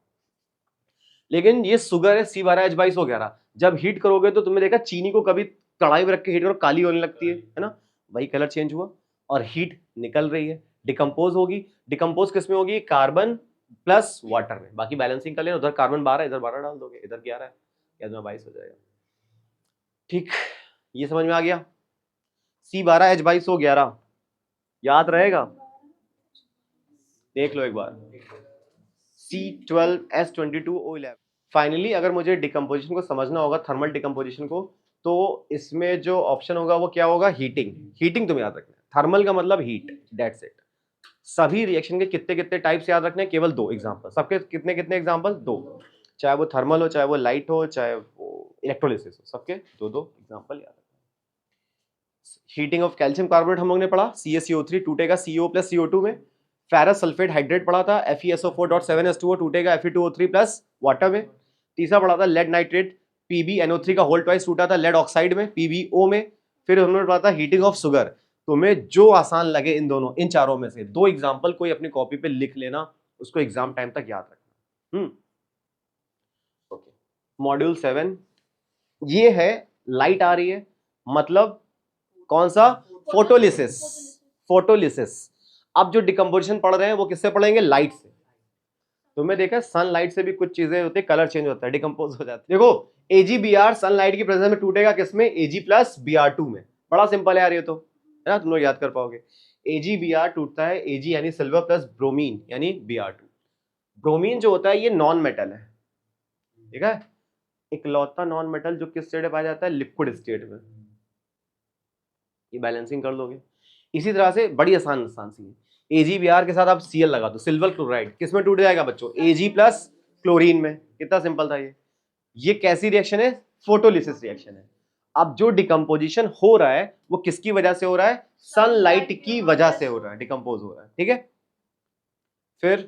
लेकिन ये शुगर है C12H22O11, जब हीट करोगे तो तुमने देखा चीनी को कभी कढ़ाई में रख के हीट करो काली होने लगती है ना, वही कलर चेंज हुआ और हीट निकल रही है, डिकम्पोज होगी। डिकम्पोज किस में होगी, कार्बन प्लस वाटर में, बाकी बैलेंसिंग कर लेना, उधर कार्बन 12 इधर 12 डाल दोगे, इधर 11 है, 22 हो जाएगा। ठीक, ये समझ में आ गया। C12H22O11 याद रहेगा, देख लो एक बार, C12S22O11। फाइनली अगर मुझे डिकम्पोजिशन को समझना होगा, थर्मल डिकम्पोजिशन को, तो इसमें जो ऑप्शन होगा वो क्या होगा, हीटिंग। हीटिंग तुम याद रखना, थर्मल का मतलब हीट, दैट्स इट। सभी रिएक्शन के कितने कितने टाइप्स याद रखने, केवल 2 एग्जांपल, सबके कितने कितने एग्जांपल, 2, चाहे वो थर्मल हो, चाहे वो लाइट हो, चाहे वो इलेक्ट्रोलिसिस हो, सबके 2 एग्जांपल याद रखना। हीटिंग ऑफ कैल्शियम कार्बोनेट हम लोग ने पढ़ा, CaCO3 टूटेगा CO प्लस CO2 में। फेरस सल्फेट हाइड्रेट पढ़ा था, FeSO4.7H2O टूटेगा Fe2O3 प्लस वाटर में। तीसरा पढ़ा था लेड नाइट्रेट, PbNO3 का होल ट्वाइस टूटा था लेड ऑक्साइड में, PbO में। फिर हमने पढ़ा था हीटिंग ऑफ शुगर। तुम्हें जो आसान लगे इन दोनों, इन चारों में से 2 एग्जाम्पल कोई अपनी कॉपी पे लिख लेना, उसको एग्जाम टाइम तक याद रखना। ओके, मॉड्यूल 7 ये है, लाइट आ रही है मतलब कौन सा, फोटोलिसिस, फोटोलिसिस। अब जो डिकम्पोजिशन पढ़ रहे हैं वो किससे पढ़ेंगे, लाइट से। तुमने देखा सनलाइट से भी कुछ चीजें होती है, कलर चेंज होता है, डिकम्पोज हो जाती है। देखो AgBr सनलाइट की प्रेजेंस में टूटेगा किसमें, Ag प्लस Br2 में। बड़ा सिंपल है यार ये तो, है ना, तुम लोग याद कर पाओगे। AgBr टूटता है, Ag यानी सिल्वर प्लस ब्रोमीन यानी Br2। ब्रोमीन जो होता है ये नॉन मेटल है, ठीक है, इकलौता नॉन मेटल जो किस स्टेट में पाया जाता है, लिक्विड स्टेट में। ये बैलेंसिंग कर लोगे। इसी तरह से बड़ी आसान आसान सी है, AgBr के साथ आप Cl लगा दो, सिल्वर क्लोराइड किस में टूट जाएगा बच्चों, Ag प्लस क्लोरीन में। कितना सिंपल था ये कैसी रिएक्शन है, फोटोलिसिस रिएक्शन है। अब जो डिकम्पोजिशन हो रहा है वो किसकी वजह से हो रहा है, सनलाइट की वजह से हो रहा है, डिकम्पोज हो रहा है, ठीक है। फिर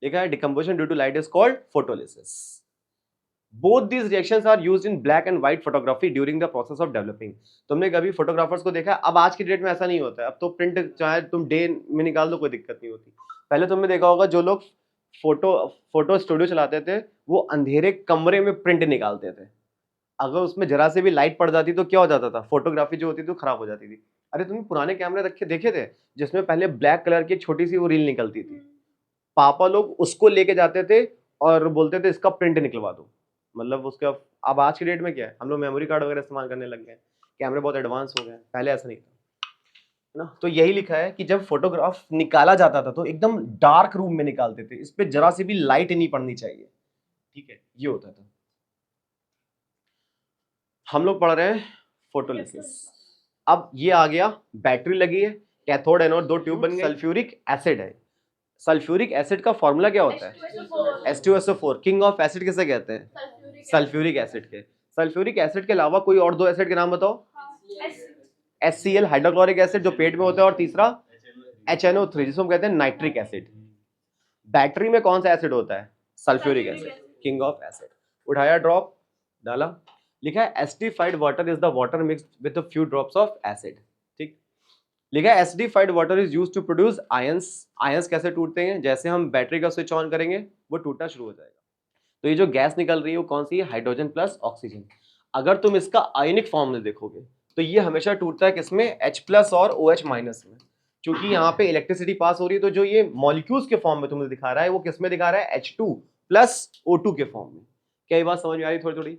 देखा है decomposition due to light is called photolysis. Both these reactions are used in black and white photography during the process of developing। तुमने कभी फोटोग्राफर्स को देखा है, अब आज की डेट में ऐसा नहीं होता है, अब तो प्रिंट चाहे तुम डे में निकाल दो कोई दिक्कत नहीं होती। पहले तुमने देखा होगा जो लोग फोटो स्टूडियो चलाते थे वो अंधेरे कमरे में प्रिंट निकालते थे, अगर उसमें जरा से भी लाइट पड़ जाती तो क्या हो जाता था, फोटोग्राफी जो होती थी खराब हो जाती थी। अरे तुमने पुराने कैमरे रखे देखे थे जिसमें पहले ब्लैक कलर की एक छोटी सी वो रील निकलती थी, पापा लोग उसको लेके जाते थे और बोलते थे इसका प्रिंट निकलवा दो, मतलब उसका। अब आज की डेट में क्या है, हम लोग मेमोरी कार्ड वगैरह इस्तेमाल करने लग गए, कैमरे बहुत एडवांस हो गए, पहले ऐसा नहीं था, है ना। तो यही लिखा है कि जब फोटोग्राफ निकाला जाता था तो एकदम डार्क रूम में निकालते थे, इस पे जरा सी भी लाइट नहीं पड़नी चाहिए, ठीक है, ये होता था। हम लोग पढ़ रहे हैं फोटोलिसिस। अब ये आ गया, बैटरी लगी है, कैथोड एनोड दो ट्यूब बन गए, सल्फ्यूरिक एसिड है। सल्फ्यूरिक एसिड का फॉर्मूला क्या होता है? H2SO4। किंग ऑफ एसिड किसे कहते हैं? सल्फ्यूरिक एसिड के। सल्फ्यूरिक एसिड के अलावा कोई और दो एसिड के नाम बताओ। HCl हाइड्रोक्लोरिक एसिड जो पेट में होता है, और तीसरा HNO3 जिसको हम कहते हैं नाइट्रिक एसिड। बैटरी में कौन सा एसिड होता है? Sulphuric acid, king of acid. उठाया ड्रॉप, डाला, लिखा है acidified water is the water mixed with a few drops of acid. ठीक, लिखा है acidified water is used to produce ions. Ions कैसे टूटते हैं? जैसे हम बैटरी का स्विच ऑन करेंगे वो टूटना शुरू हो जाएगा। तो ये जो गैस निकल रही है वो कौन सी है? Hydrogen plus oxygen. अगर तुम इसका आयनिक फॉर्म में देखोगे तो ये हमेशा टूटता है किसमें? H प्लस और OH माइनस में। क्योंकि यहाँ पे इलेक्ट्रिसिटी पास हो रही है, तो जो ये मॉलिक्यूल्स के फॉर्म में तुम्हें दिखा रहा है वो किसमें दिखा रहा है? H2 प्लस O2 के फॉर्म में। क्या ये बात समझ में आ रही? थोड़ी थोड़ी।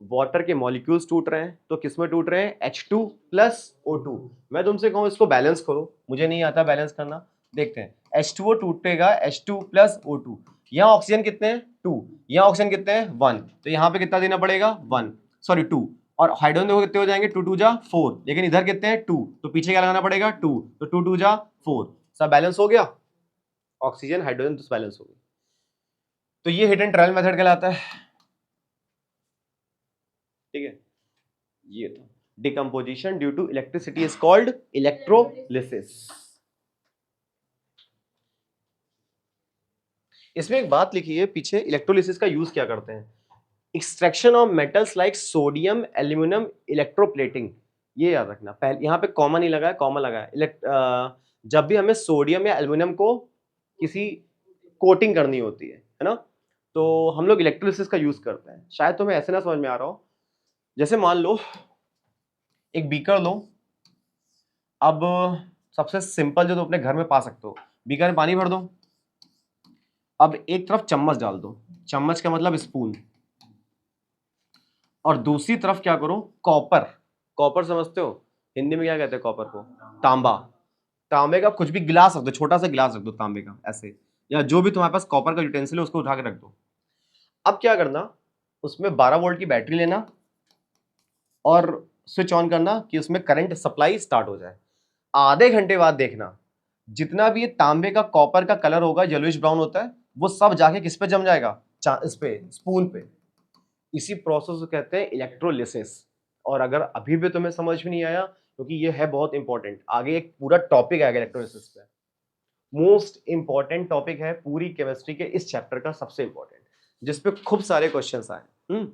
वाटर के मॉलिक्यूल्स टूट रहे हैं तो किसमें टूट रहे हैं? H2 plus O2। मैं तुमसे कहूं इसको बैलेंस करो, मुझे नहीं आता बैलेंस करना, देखते हैं। H2O टूटेगा H2 प्लस O2। यहाँ ऑक्सीजन कितने हैं? 2। यहाँ ऑक्सीजन कितने हैं? 1। तो यहाँ पे कितना देना पड़ेगा? 1, सॉरी 2। और हाइड्रोजन देखो कितने हो जाएंगे? 2 2 जा 4, लेकिन इधर कितने हैं? 2, तो पीछे क्या लगाना पड़ेगा? 2, तो 2 2 जा 4। सब बैलेंस हो गया, ऑक्सीजन हाइड्रोजन तो बैलेंस हो गई। तो ये हिट एंड ट्रायल मेथड कहलाता है। ठीक है, ये था decomposition due to electricity is called electrolysis. इसमें एक बात लिखी है पीछे, इलेक्ट्रोलिसिस का यूज क्या करते हैं? Extraction of metals like sodium, aluminium, electroplating. ये याद रखना, पहले यहाँ पे कॉमन नहीं लगा है, कॉमन लगा है। जब भी हमें सोडियम या एल्यूमिनियम को किसी कोटिंग करनी होती है ना, तो हम लोग इलेक्ट्रोलिसिस का यूज करते हैं। शायद तुम्हें ऐसे ना समझ में आ रहा हो, जैसे मान लो एक बीकर लो। अब सबसे सिंपल जो तुम अपने घर में पा सकते हो, बीकर में पानी भर दो। अब एक तरफ चम्मच डाल दो, चम्मच का मतलब स्पून, और दूसरी तरफ क्या करो? कॉपर। कॉपर समझते हो? हिंदी में क्या कहते हैं कॉपर को? तांबा। तांबे का कुछ भी गिलास रख दो, छोटा सा गिलास रख दो तांबे का, ऐसे, या जो भी तुम्हारे पास कॉपर का यूटेंसिल है उसको उठा के रख दो। अब क्या करना, उसमें 12 वोल्ट की बैटरी लेना और स्विच ऑन करना कि उसमें करंट सप्लाई स्टार्ट हो जाए। आधे घंटे बाद देखना, जितना भी ये तांबे का कॉपर का कलर होगा, येलोइश ब्राउन होता है, वो सब जाके किस पे जम जाएगा? इस पे, स्पून पे। इसी प्रोसेस को कहते हैं इलेक्ट्रोलिसिस। और अगर अभी भी तुम्हें समझ में नहीं आया, क्योंकि ये है बहुत इंपॉर्टेंट, आगे एक पूरा टॉपिक आएगा इलेक्ट्रोलिसिस पे, मोस्ट इंपॉर्टेंट टॉपिक है पूरी केमिस्ट्री के इस चैप्टर का, सबसे इंपॉर्टेंट, जिसपे खूब सारे क्वेश्चंस आए।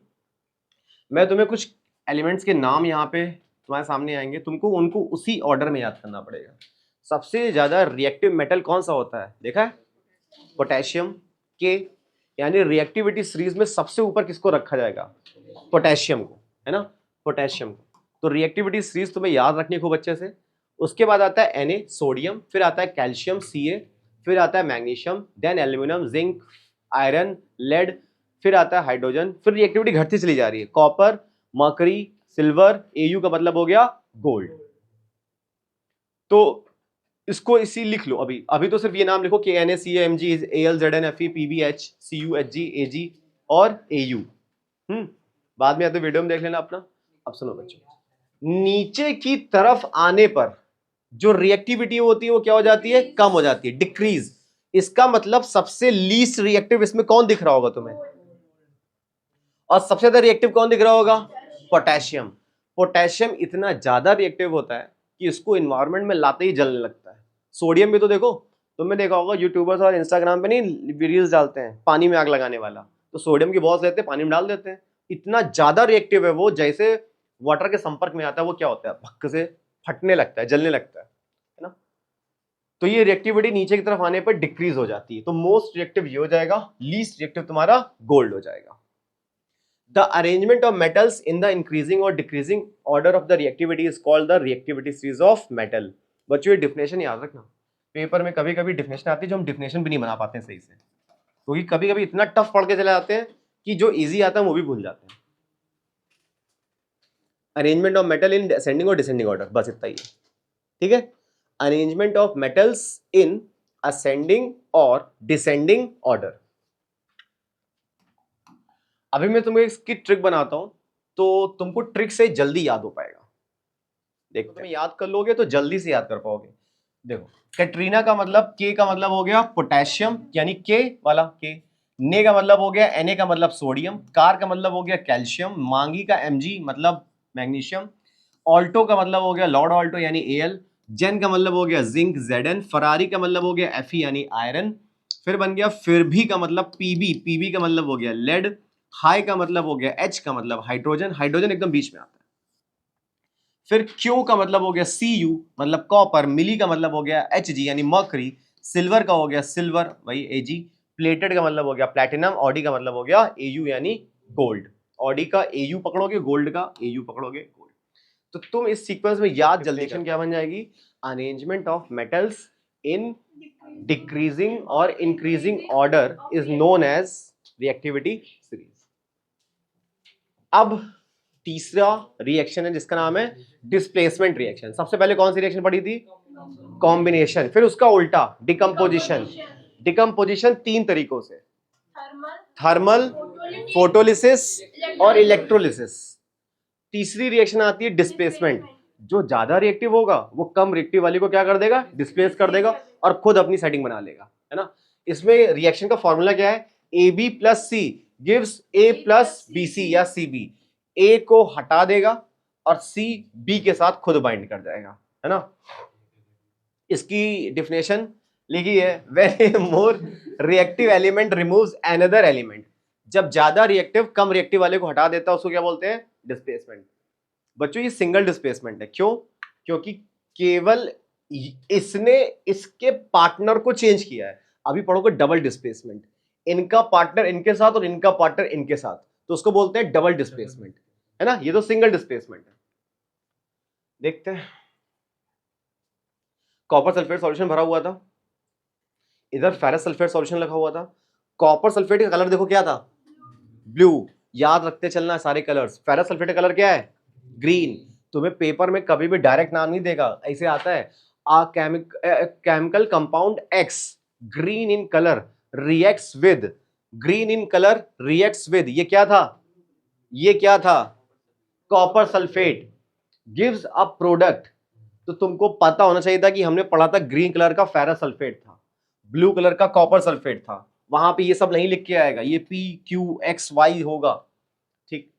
मैं तुम्हें कुछ एलिमेंट्स के नाम यहाँ पे तुम्हारे सामने आएंगे, तुमको उनको उसी ऑर्डर में याद करना पड़ेगा। सबसे ज्यादा रिएक्टिव मेटल कौन सा होता है? देखा है? पोटेशियम के, यानी रिएक्टिविटी सीरीज में सबसे ऊपर किसको रखा जाएगा? पोटेशियम को, है ना? पोटेशियम को। तो रिएक्टिविटी सीरीज तुम्हें याद रखनी खूब अच्छे से। उसके बाद आता है Na, सोडियम, फिर आता है कैल्शियम Ca, फिर आता है magnesium, then aluminium, zinc, iron, lead, फिर आता है हाइड्रोजन, फिर रिएक्टिविटी घटती चली जा रही है, कॉपर, मर्करी, सिल्वर, Au का मतलब हो गया गोल्ड। तो इसको इसी लिख लो, अभी अभी तो सिर्फ ये नाम लिखो कि NaCaMg, AlZnFe, PbH, CuHg, Ag और Au। बाद में या तो वीडियो में देख लेना अपना। अब सुनो बच्चों, नीचे की तरफ आने पर जो रिएक्टिविटी होती है वो क्या हो जाती है? कम हो जाती है, डिक्रीज। इसका मतलब सबसे लीस्ट रिएक्टिव इसमें कौन दिख रहा होगा तुम्हें? और सबसे ज्यादा रिएक्टिव कौन दिख रहा होगा? पोटेशियम। पोटेशियम इतना ज्यादा रिएक्टिव होता है कि इसको इन्वायरमेंट में लाते ही जलने लगता है। सोडियम भी तो देखो, तुमने देखा होगा यूट्यूबर्स और इंस्टाग्राम पे नहीं रील्स डालते हैं पानी में आग लगाने वाला, तो सोडियम की बहुत लेते हैं, पानी में डाल देते हैं। इतना ज्यादा रिएक्टिव है वो, जैसे वाटर के संपर्क में आता है वो क्या होता है? भक्क से फटने लगता है, जलने लगता है ना? तो ये रिएक्टिविटी नीचे की तरफ आने पर डिक्रीज हो जाती है। तो मोस्ट रिएक्टिव ये हो जाएगा, लीस्ट रिएक्टिव तुम्हारा गोल्ड हो जाएगा। The arrangement of metals in the increasing or decreasing order of the reactivity is called the reactivity series of metal। बच्चों ये डिफिनेशन याद रखना, पेपर में कभी कभी डिफिनेशन आती है जो हम डिफिनेशन भी नहीं बना पाते हैं सही से, क्योंकि कभी कभी इतना टफ पढ़ के चले जाते हैं कि जो इजी आता है वो भी भूल जाते हैं। Arrangement of metal in ascending और डिसेंडिंग ऑर्डर, बस इतना ही है। ठीक है, arrangement of metals in ascending और डिसेंडिंग ऑर्डर। अभी मैं तुम्हें इसकी ट्रिक बनाता हूं तो तुमको ट्रिक से जल्दी याद हो पाएगा। देखो तुम याद कर लोगे तो जल्दी से याद कर पाओगे। देखो कैटरीना का मतलब के का मतलब हो गया पोटेशियम यानी के वाला के, ने का मतलब हो गया Na का मतलब सोडियम, कार का मतलब हो गया कैल्शियम, मांगी का Mg मतलब मैग्नीशियम, ऑल्टो का मतलब हो गया लॉर्ड ऑल्टो यानी Al, जेन का मतलब हो गया जिंक Zn, फरारी का मतलब हो गया Fe यानी आयरन, फिर बन गया फिर भी का मतलब Pb का मतलब हो गया लेड, हाई का मतलब हो गया H का मतलब हाइड्रोजन, हाइड्रोजन एकदम बीच में आता है, फिर Q का मतलब हो गया Cu मतलब कॉपर, मिली का मतलब हो गया Hg यानी मर्करी, सिल्वर का हो गया सिल्वर वही Ag, प्लेटेड का मतलब हो गया प्लैटिनम, ऑडी का मतलब हो गया Au यानी गोल्ड, ऑडी का Au पकड़ोगे गोल्ड का Au पकड़ोगे गोल्ड। तो तुम इस सीक्वेंस में याद जल्दी क्या बन जाएगी, arrangement of metals in decreasing और increasing order is known as reactivity series. अब तीसरा रिएक्शन है जिसका नाम है डिस्प्लेसमेंट रिएक्शन। सबसे पहले कौन सी रिएक्शन पढ़ी थी, कॉम्बिनेशन, फिर उसका उल्टा डिकम्पोजिशन। डिकम्पोजिशन तीन तरीकों से, थर्मल, फोटोलिसिस और इलेक्ट्रोलिसिस। तीसरी रिएक्शन आती है डिस्प्लेसमेंट, जो ज्यादा रिएक्टिव होगा वो कम रिएक्टिव वाली को क्या कर देगा, डिस्प्लेस कर देगा और खुद अपनी सेटिंग बना लेगा, है ना। इसमें रिएक्शन का फॉर्मूला क्या है, AB plus C gives A plus BC या CB, A को हटा देगा और C B के साथ खुद बाइंड कर जाएगा, है ना। इसकी डिफिनेशन लिखी है, when more reactive element removes another element. जब ज्यादा रिएक्टिव कम रिएक्टिव वाले को हटा देता है उसको क्या बोलते हैं, डिस्प्लेसमेंट। बच्चों ये सिंगल डिस्प्लेसमेंट है, क्यों, क्योंकि केवल इसने इसके पार्टनर को चेंज किया है। अभी पढ़ोगे डबल डिस्प्लेसमेंट, इनका पार्टनर इनके साथ और इनका पार्टनर इनके साथ, तो उसको बोलते हैं डबल डिस्प्लेसमेंट, है ना। ये तो सिंगल डिस्प्लेसमेंट है। देखते हैं, कॉपर सल्फेट सॉल्यूशन भरा हुआ था, इधर फेरस सल्फेट सॉल्यूशन लगा हुआ था। कॉपर सल्फेट का कलर देखो क्या था, ब्लू। याद रखते चलना सारे कलर्स। फेरस सल्फेट का कलर क्या है, ग्रीन। तुम्हें पेपर में कभी भी डायरेक्ट नाम नहीं देगा, ऐसे आता है a chemical compound X green in colour reacts with, green in colour reacts with, ये क्या था, ये क्या था, copper sulphate, gives a product. तो तुमको पता होना चाहिए था कि हमने पढ़ा था ग्रीन कलर का फेरस सल्फेट था, ब्लू कलर का कॉपर सल्फेट था, वहां पे ये सब नहीं लिख के आएगा, ये PQXY होगा, ठीक।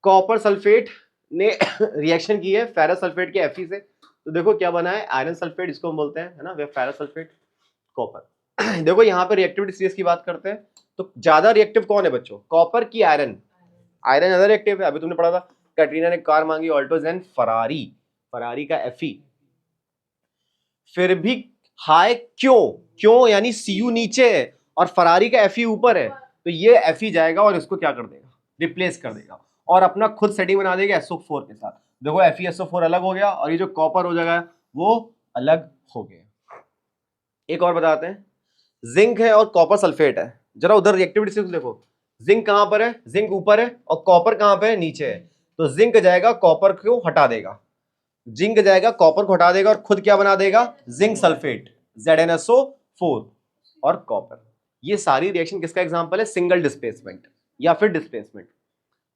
कॉपर सल्फेट ने रिएक्शन की है फेरस सल्फेट के Fe से, तो देखो क्या बना है, आयरन सल्फेट इसको हम बोलते हैं, है ना, वे फेरस सल्फेट कॉपर। देखो यहाँ पे रिएक्टिविटी सीरीज की बात करते हैं, तो ज्यादा रिएक्टिव कौन है बच्चों, कॉपर की आयरन, आयरन ज्यादा रिएक्टिव है। अभी तुमने पढ़ा था कैटरीना ने कार मांगी ऑल्टो जेन फरारी, फरारी का Fe। फिर भी हाई क्यों, क्यों यानी Cu नीचे है और फरारी का Fe ऊपर है, तो ये Fe जाएगा और इसको क्या कर देगा, रिप्लेस कर देगा और अपना खुद सेटिंग बना देगा SO4 के साथ। देखो FeSO4 अलग हो गया और ये जो कॉपर हो जाएगा वो अलग हो गया। एक और बताते हैं, जिंक है और कॉपर सल्फेट है, जरा उधर रिएक्टिविटी से देखो, जिंक कहां पर है, जिंक ऊपर है और कॉपर कहां पे है, नीचे है। तो जिंक जाएगा कॉपर को हटा देगा, जिंक जाएगा कॉपर को हटा देगा और खुद क्या बना देगा, जिंक सल्फेट ZnSO4 और कॉपर। ये सारी रिएक्शन किसका एग्जांपल है, सिंगल डिस्प्लेसमेंट या फिर डिस्प्लेसमेंट।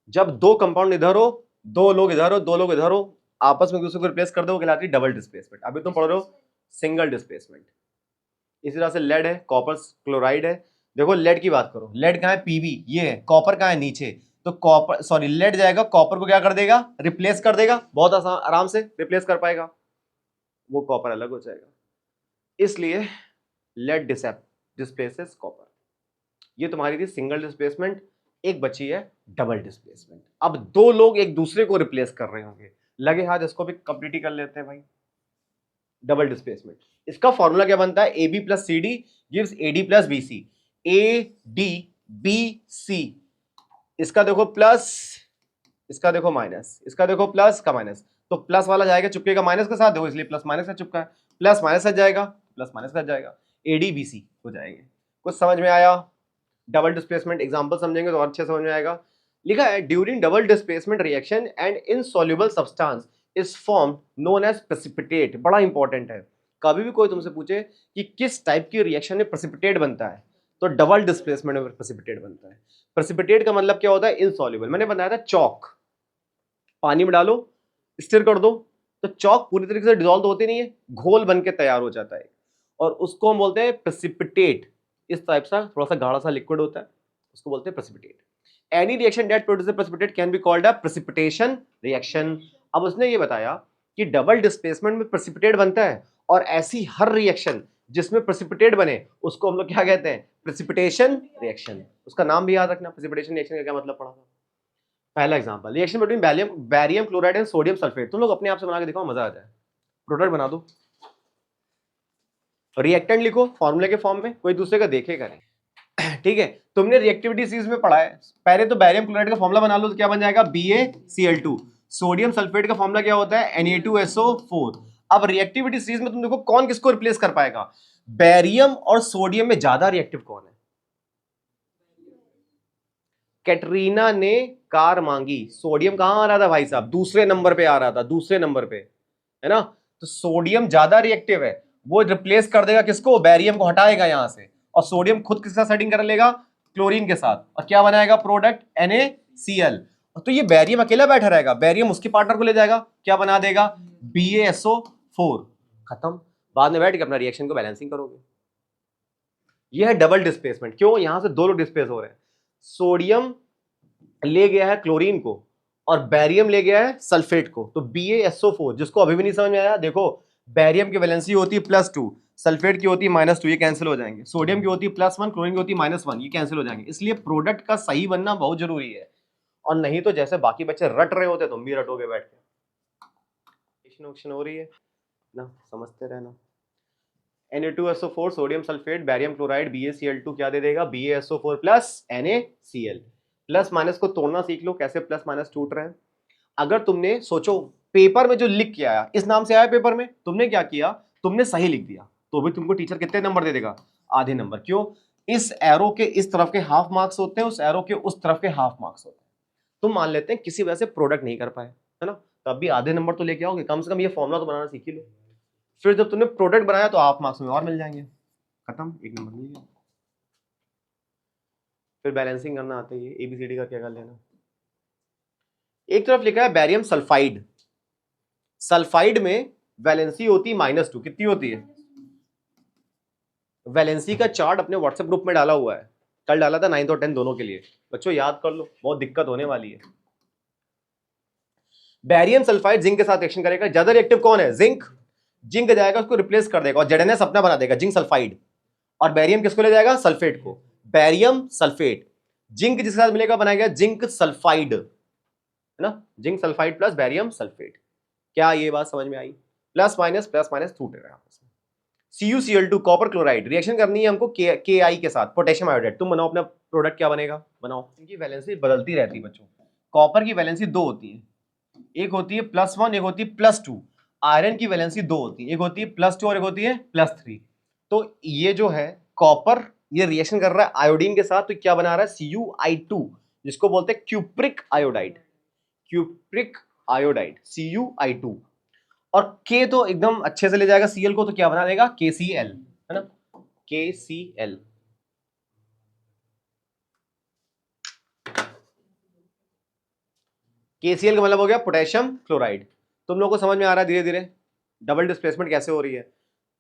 जब दो कंपाउंड इधर हो, दो लोग इधर हो, दो लोग इधर हो, आपस में एक दूसरे को रिप्लेस कर दो, वो कहलाती है डबल डिस्प्लेसमेंट। अभी तुम पढ़ रहे हो सिंगल डिस्प्लेसमेंट। इसी तरह से लेड है, कॉपर क्लोराइड है। देखो लेड की बात करो, लेड कहां है, Pb ये है, कॉपर कहां है, नीचे। तो कॉपर सॉरी लेड जाएगा कॉपर को क्या कर देगा, रिप्लेस कर देगा, बहुत आसान आराम से रिप्लेस कर पाएगा, वो कॉपर अलग हो जाएगा। इसलिए लेड डिस्प्लेसेस कॉपर। ये तुम्हारी थी सिंगल डिस्प्लेसमेंट, एक बची है डबल डिस्प्लेसमेंट। अब दो लोग एक दूसरे को रिप्लेस कर रहे होंगे, लगे हाथ इसको भी कंप्लीट ही कर लेते हैं भाई। डबल डिस्प्लेसमेंट, इसका फॉर्मूला क्या बनता है, AB plus CD gives AD plus BC, ADBC। इसका देखो प्लस, इसका देखो माइनस, इसका देखो प्लस का माइनस, तो प्लस वाला जाएगा चुपकेगा माइनस के साथ, देखो इसलिए प्लस माइनस का चिपका है, प्लस माइनस हट जाएगा, प्लस माइनस हट जाएगा, ADBC हो जाएंगे। कुछ समझ में आया, डबल डिस्प्लेसमेंट एग्जांपल समझेंगे तो और अच्छे समझ में आएगा। लिखा है during double displacement reaction and insoluble substance is form known as precipitate. बड़ा इंपॉर्टेंट है, कभी भी कोई तुमसे पूछे कि किस टाइप की रिएक्शन में प्रेसिपिटेट बनता है, तो डबल डिस्प्लेसमेंट में प्रेसिपिटेट बनता है। प्रेसिपिटेट का मतलब क्या होता है? इनसॉल्युबल। मैंने बताया था चौक, पानी में डालो, स्टिर कर दो, तो चौक पूरी तरीके से डिसॉल्व होती नहीं है, घोल बन के तैयार हो जाता है, और उसको हम बोलते हैं प्रेसिपिटेट। इस टाइप सा थोड़ा सा गाढ़ा सा लिक्विड होता है, उसको बोलते हैं precipitate. Any reaction that produces precipitate can be called a precipitation reaction. अब उसने ये बताया कि डबल डिस्प्लेसमेंट में प्रेसिपिटेट बनता है, और ऐसी हर रिएक्शन जिसमें प्रेसिपिटेट बने उसको हम लोग क्या कहते हैं? Precipitation reaction. उसका नाम भी याद रखना, प्रेसिपिटेशन रिएक्शन का क्या मतलब पड़ा था। पहला example, reaction between barium chloride and sodium sulphate. तुम लोग अपने आप से बना के दिखाओ, मजा आ जाए। प्रोडक्ट बना दो, रिएक्टेंट लिखो फॉर्मूले के फॉर्म में, कोई दूसरे का देखेगा नहीं। ठीक है, तुमने रिएक्टिविटी सीरीज में पढ़ा है। पहले तो बैरियम क्लोराइड का फॉर्मूला बना लो, तो क्या बन जाएगा? BaCl2। सोडियम सल्फेट का फॉर्मूला क्या होता है? Na2SO4। अब रिएक्टिविटी सीरीज में तुम देखो कौन किसको रिप्लेस कर पाएगा। बैरियम और सोडियम में ज्यादा रिएक्टिव कौन है? कैटरीना ने कार मांगी, सोडियम कहां आ रहा था भाई साहब? दूसरे नंबर पे आ रहा था, दूसरे नंबर पे, है ना? तो सोडियम ज्यादा रिएक्टिव है, वो रिप्लेस कर देगा किसको? बैरियम को हटाएगा यहां से, और सोडियम खुद किसका सेटिंग कर लेगा? क्लोरीन के साथ, और क्या बनाएगा प्रोडक्ट? NaCl। तो ये बैरियम अकेला बैठा रहेगा, बैरियम उसके पार्टनर को ले जाएगा, क्या बना देगा? BaSO4। खत्म। बाद में बैठ के अपना रिएक्शन को बैलेंसिंग करोगे। ये है डबल डिस्प्लेसमेंट। क्यों? यहां से दो लोग डिस्प्लेस हो रहे हैं, सोडियम ले गया है क्लोरीन को, और बैरियम ले गया है सल्फेट को। तो BaSO4, जिसको अभी भी नहीं समझ में आया, देखो बैरियम की वैलेंसी होती है +2, सल्फेट की होती है -2, ये कैंसिल हो जाएंगे। सोडियम की होती है +1, क्लोरीन की होती है -1, ये कैंसिल हो जाएंगे। इसलिए प्रोडक्ट का सही बनना बहुत जरूरी है, और नहीं तो जैसे बाकी बच्चे रट रहे होते तुम भी रटोगे बैठ के। क्वेश्चन हो रही है ना, समझते रहना। Na2SO4, sodium sulphate, barium chloride, BaCl2 क्या दे देगा? BaSO4 plus NaCl। Plus minus को तोड़ना सीख लो, कैसे प्लस माइनस टूट रहे हैं। अगर तुमने सोचो पेपर में जो लिख के आया, इस नाम से आया पेपर में, तुमने क्या किया? तुमने सही लिख दिया, तो भी तुमको टीचर कितने नंबर दे देगा? आधे नंबर। क्यों? इस एरो के इस तरफ के हाफ मार्क्स होते हैं, उस एरो के उस तरफ के हाफ मार्क्स होते हैं। तुम मान लेते हैं किसी वजह से प्रोडक्ट नहीं कर पाए, है ना, तब भी आधे नंबर तो लेके आओगे, कम से कम ये फॉर्मूला तो बनाना सीख ही लो। फिर जब तुमने प्रोडक्ट बनाया तो हाफ मार्क्स में और मिल जाएंगे, खत्म, एक नंबर मिल गया। फिर बैलेंसिंग करना आता है, ये ABCD का क्या कर लेना। एक तरफ लिखा है बैरियम सल्फाइड, सल्फाइड में वैलेंसी होती है -2, कितनी होती है? वैलेंसी का चार्ट अपने व्हाट्सएप ग्रुप में डाला हुआ है, कल डाला था 9th और 10th दोनों के लिए, बच्चों याद कर लो, बहुत दिक्कत होने वाली है। बैरियम सल्फाइड जिंक के साथ रिएक्शन करेगा, ज्यादा रिएक्टिव कौन है? जिंक। जिंक जाएगा उसको रिप्लेस कर देगा, और ZnS अपना बना देगा जिंक सल्फाइड, और बैरियम किसको ले जाएगा? सल्फेट को। बैरियम सल्फेट, जिंक जिसके साथ मिलेगा बनाएगा जिंक सल्फाइड, है ना, zinc sulphide plus barium sulphate. क्या ये बात समझ में आई? प्लस माइनस टूटेगा आपस में। CuCl2 कॉपर क्लोराइड, रिएक्शन करनी है हमको Ki के साथ, पोटेशियम आयोडाइड। तुम बनाओ अपना प्रोडक्ट, क्या बनेगा? बनाओ। इनकी वैलेंसी बदलती रहती है बच्चों। कॉपर की वैलेंसी 2 होती है, एक होती है +1, एक होती है +2। आयरन की वैलेंसी 2 होती है, एक होती है +2 और एक होती है +3। तो ये जो है कॉपर, ये रिएक्शन कर रहा है आयोडीन के साथ, तो क्या बना रहा है? CuI2, जिसको बोलते हैं cupric iodide, cupric iodide CuI2। और K तो एकदम अच्छे से ले जाएगा Cl को, तो क्या बना देगा? KCl, है ना, KCl। KCl का मतलब हो गया पोटेशियम क्लोराइड। तुम लोग को समझ में आ रहा है धीरे धीरे डबल डिस्प्लेसमेंट कैसे हो रही है।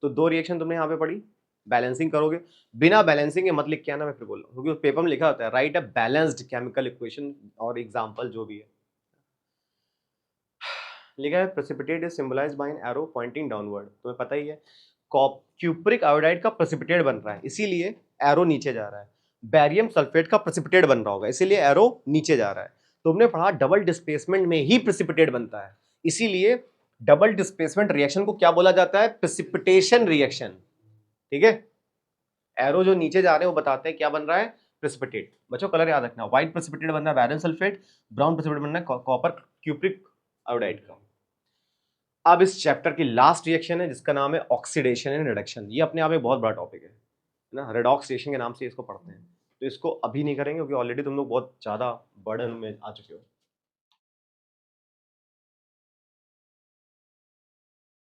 तो दो रिएक्शन तुमने यहाँ पे पढ़ी, बैलेंसिंग करोगे, बिना बैलेंसिंग के मत लिख के आना, मैं फिर बोल रहा हूँ, क्योंकि उस पेपर में लिखा होता है write a balanced chemical equation और एग्जांपल जो भी है। लिखा है precipitate is symbolised by an arrow pointing downward. तुम्हें पता ही है क्यूप्रिक आयोडाइड का प्रेसिपिटेट बन रहा है, इसीलिए एरो नीचे जा रहा है। बैरियम सल्फेट का प्रेसिपिटेट बन रहा होगा, इसीलिए एरो नीचे जा रहा है। तुमने पढ़ा डबल डिस्प्लेसमेंट में ही प्रेसिपिटेट बनता है, इसीलिए डबल डिस्प्लेसमेंट रिएक्शन को क्या बोला जाता है? Precipitation reaction. ठीक है, एरो जो नीचे जा रहे हैं वो बताते हैं क्या बन रहा है? प्रेसिपिटेट। बच्चों कलर याद रखना, व्हाइट प्रेसिपिटेट बन रहा है बैरियम सल्फेट, ब्राउन प्रेसिपिटेट बन रहा है कॉपर क्यूप्रिक आयोडाइड का। अब इस चैप्टर की लास्ट रिएक्शन है जिसका नाम है ऑक्सीडेशन एंड रिडक्शन। ये अपने आप में बहुत बड़ा टॉपिक है ना, रेडॉक्स रिएक्शन के नाम से इसको पढ़ते हैं। तो इसको अभी नहीं करेंगे क्योंकि ऑलरेडी तुम लोग बहुत ज़्यादा बर्डन में आ चुके हो।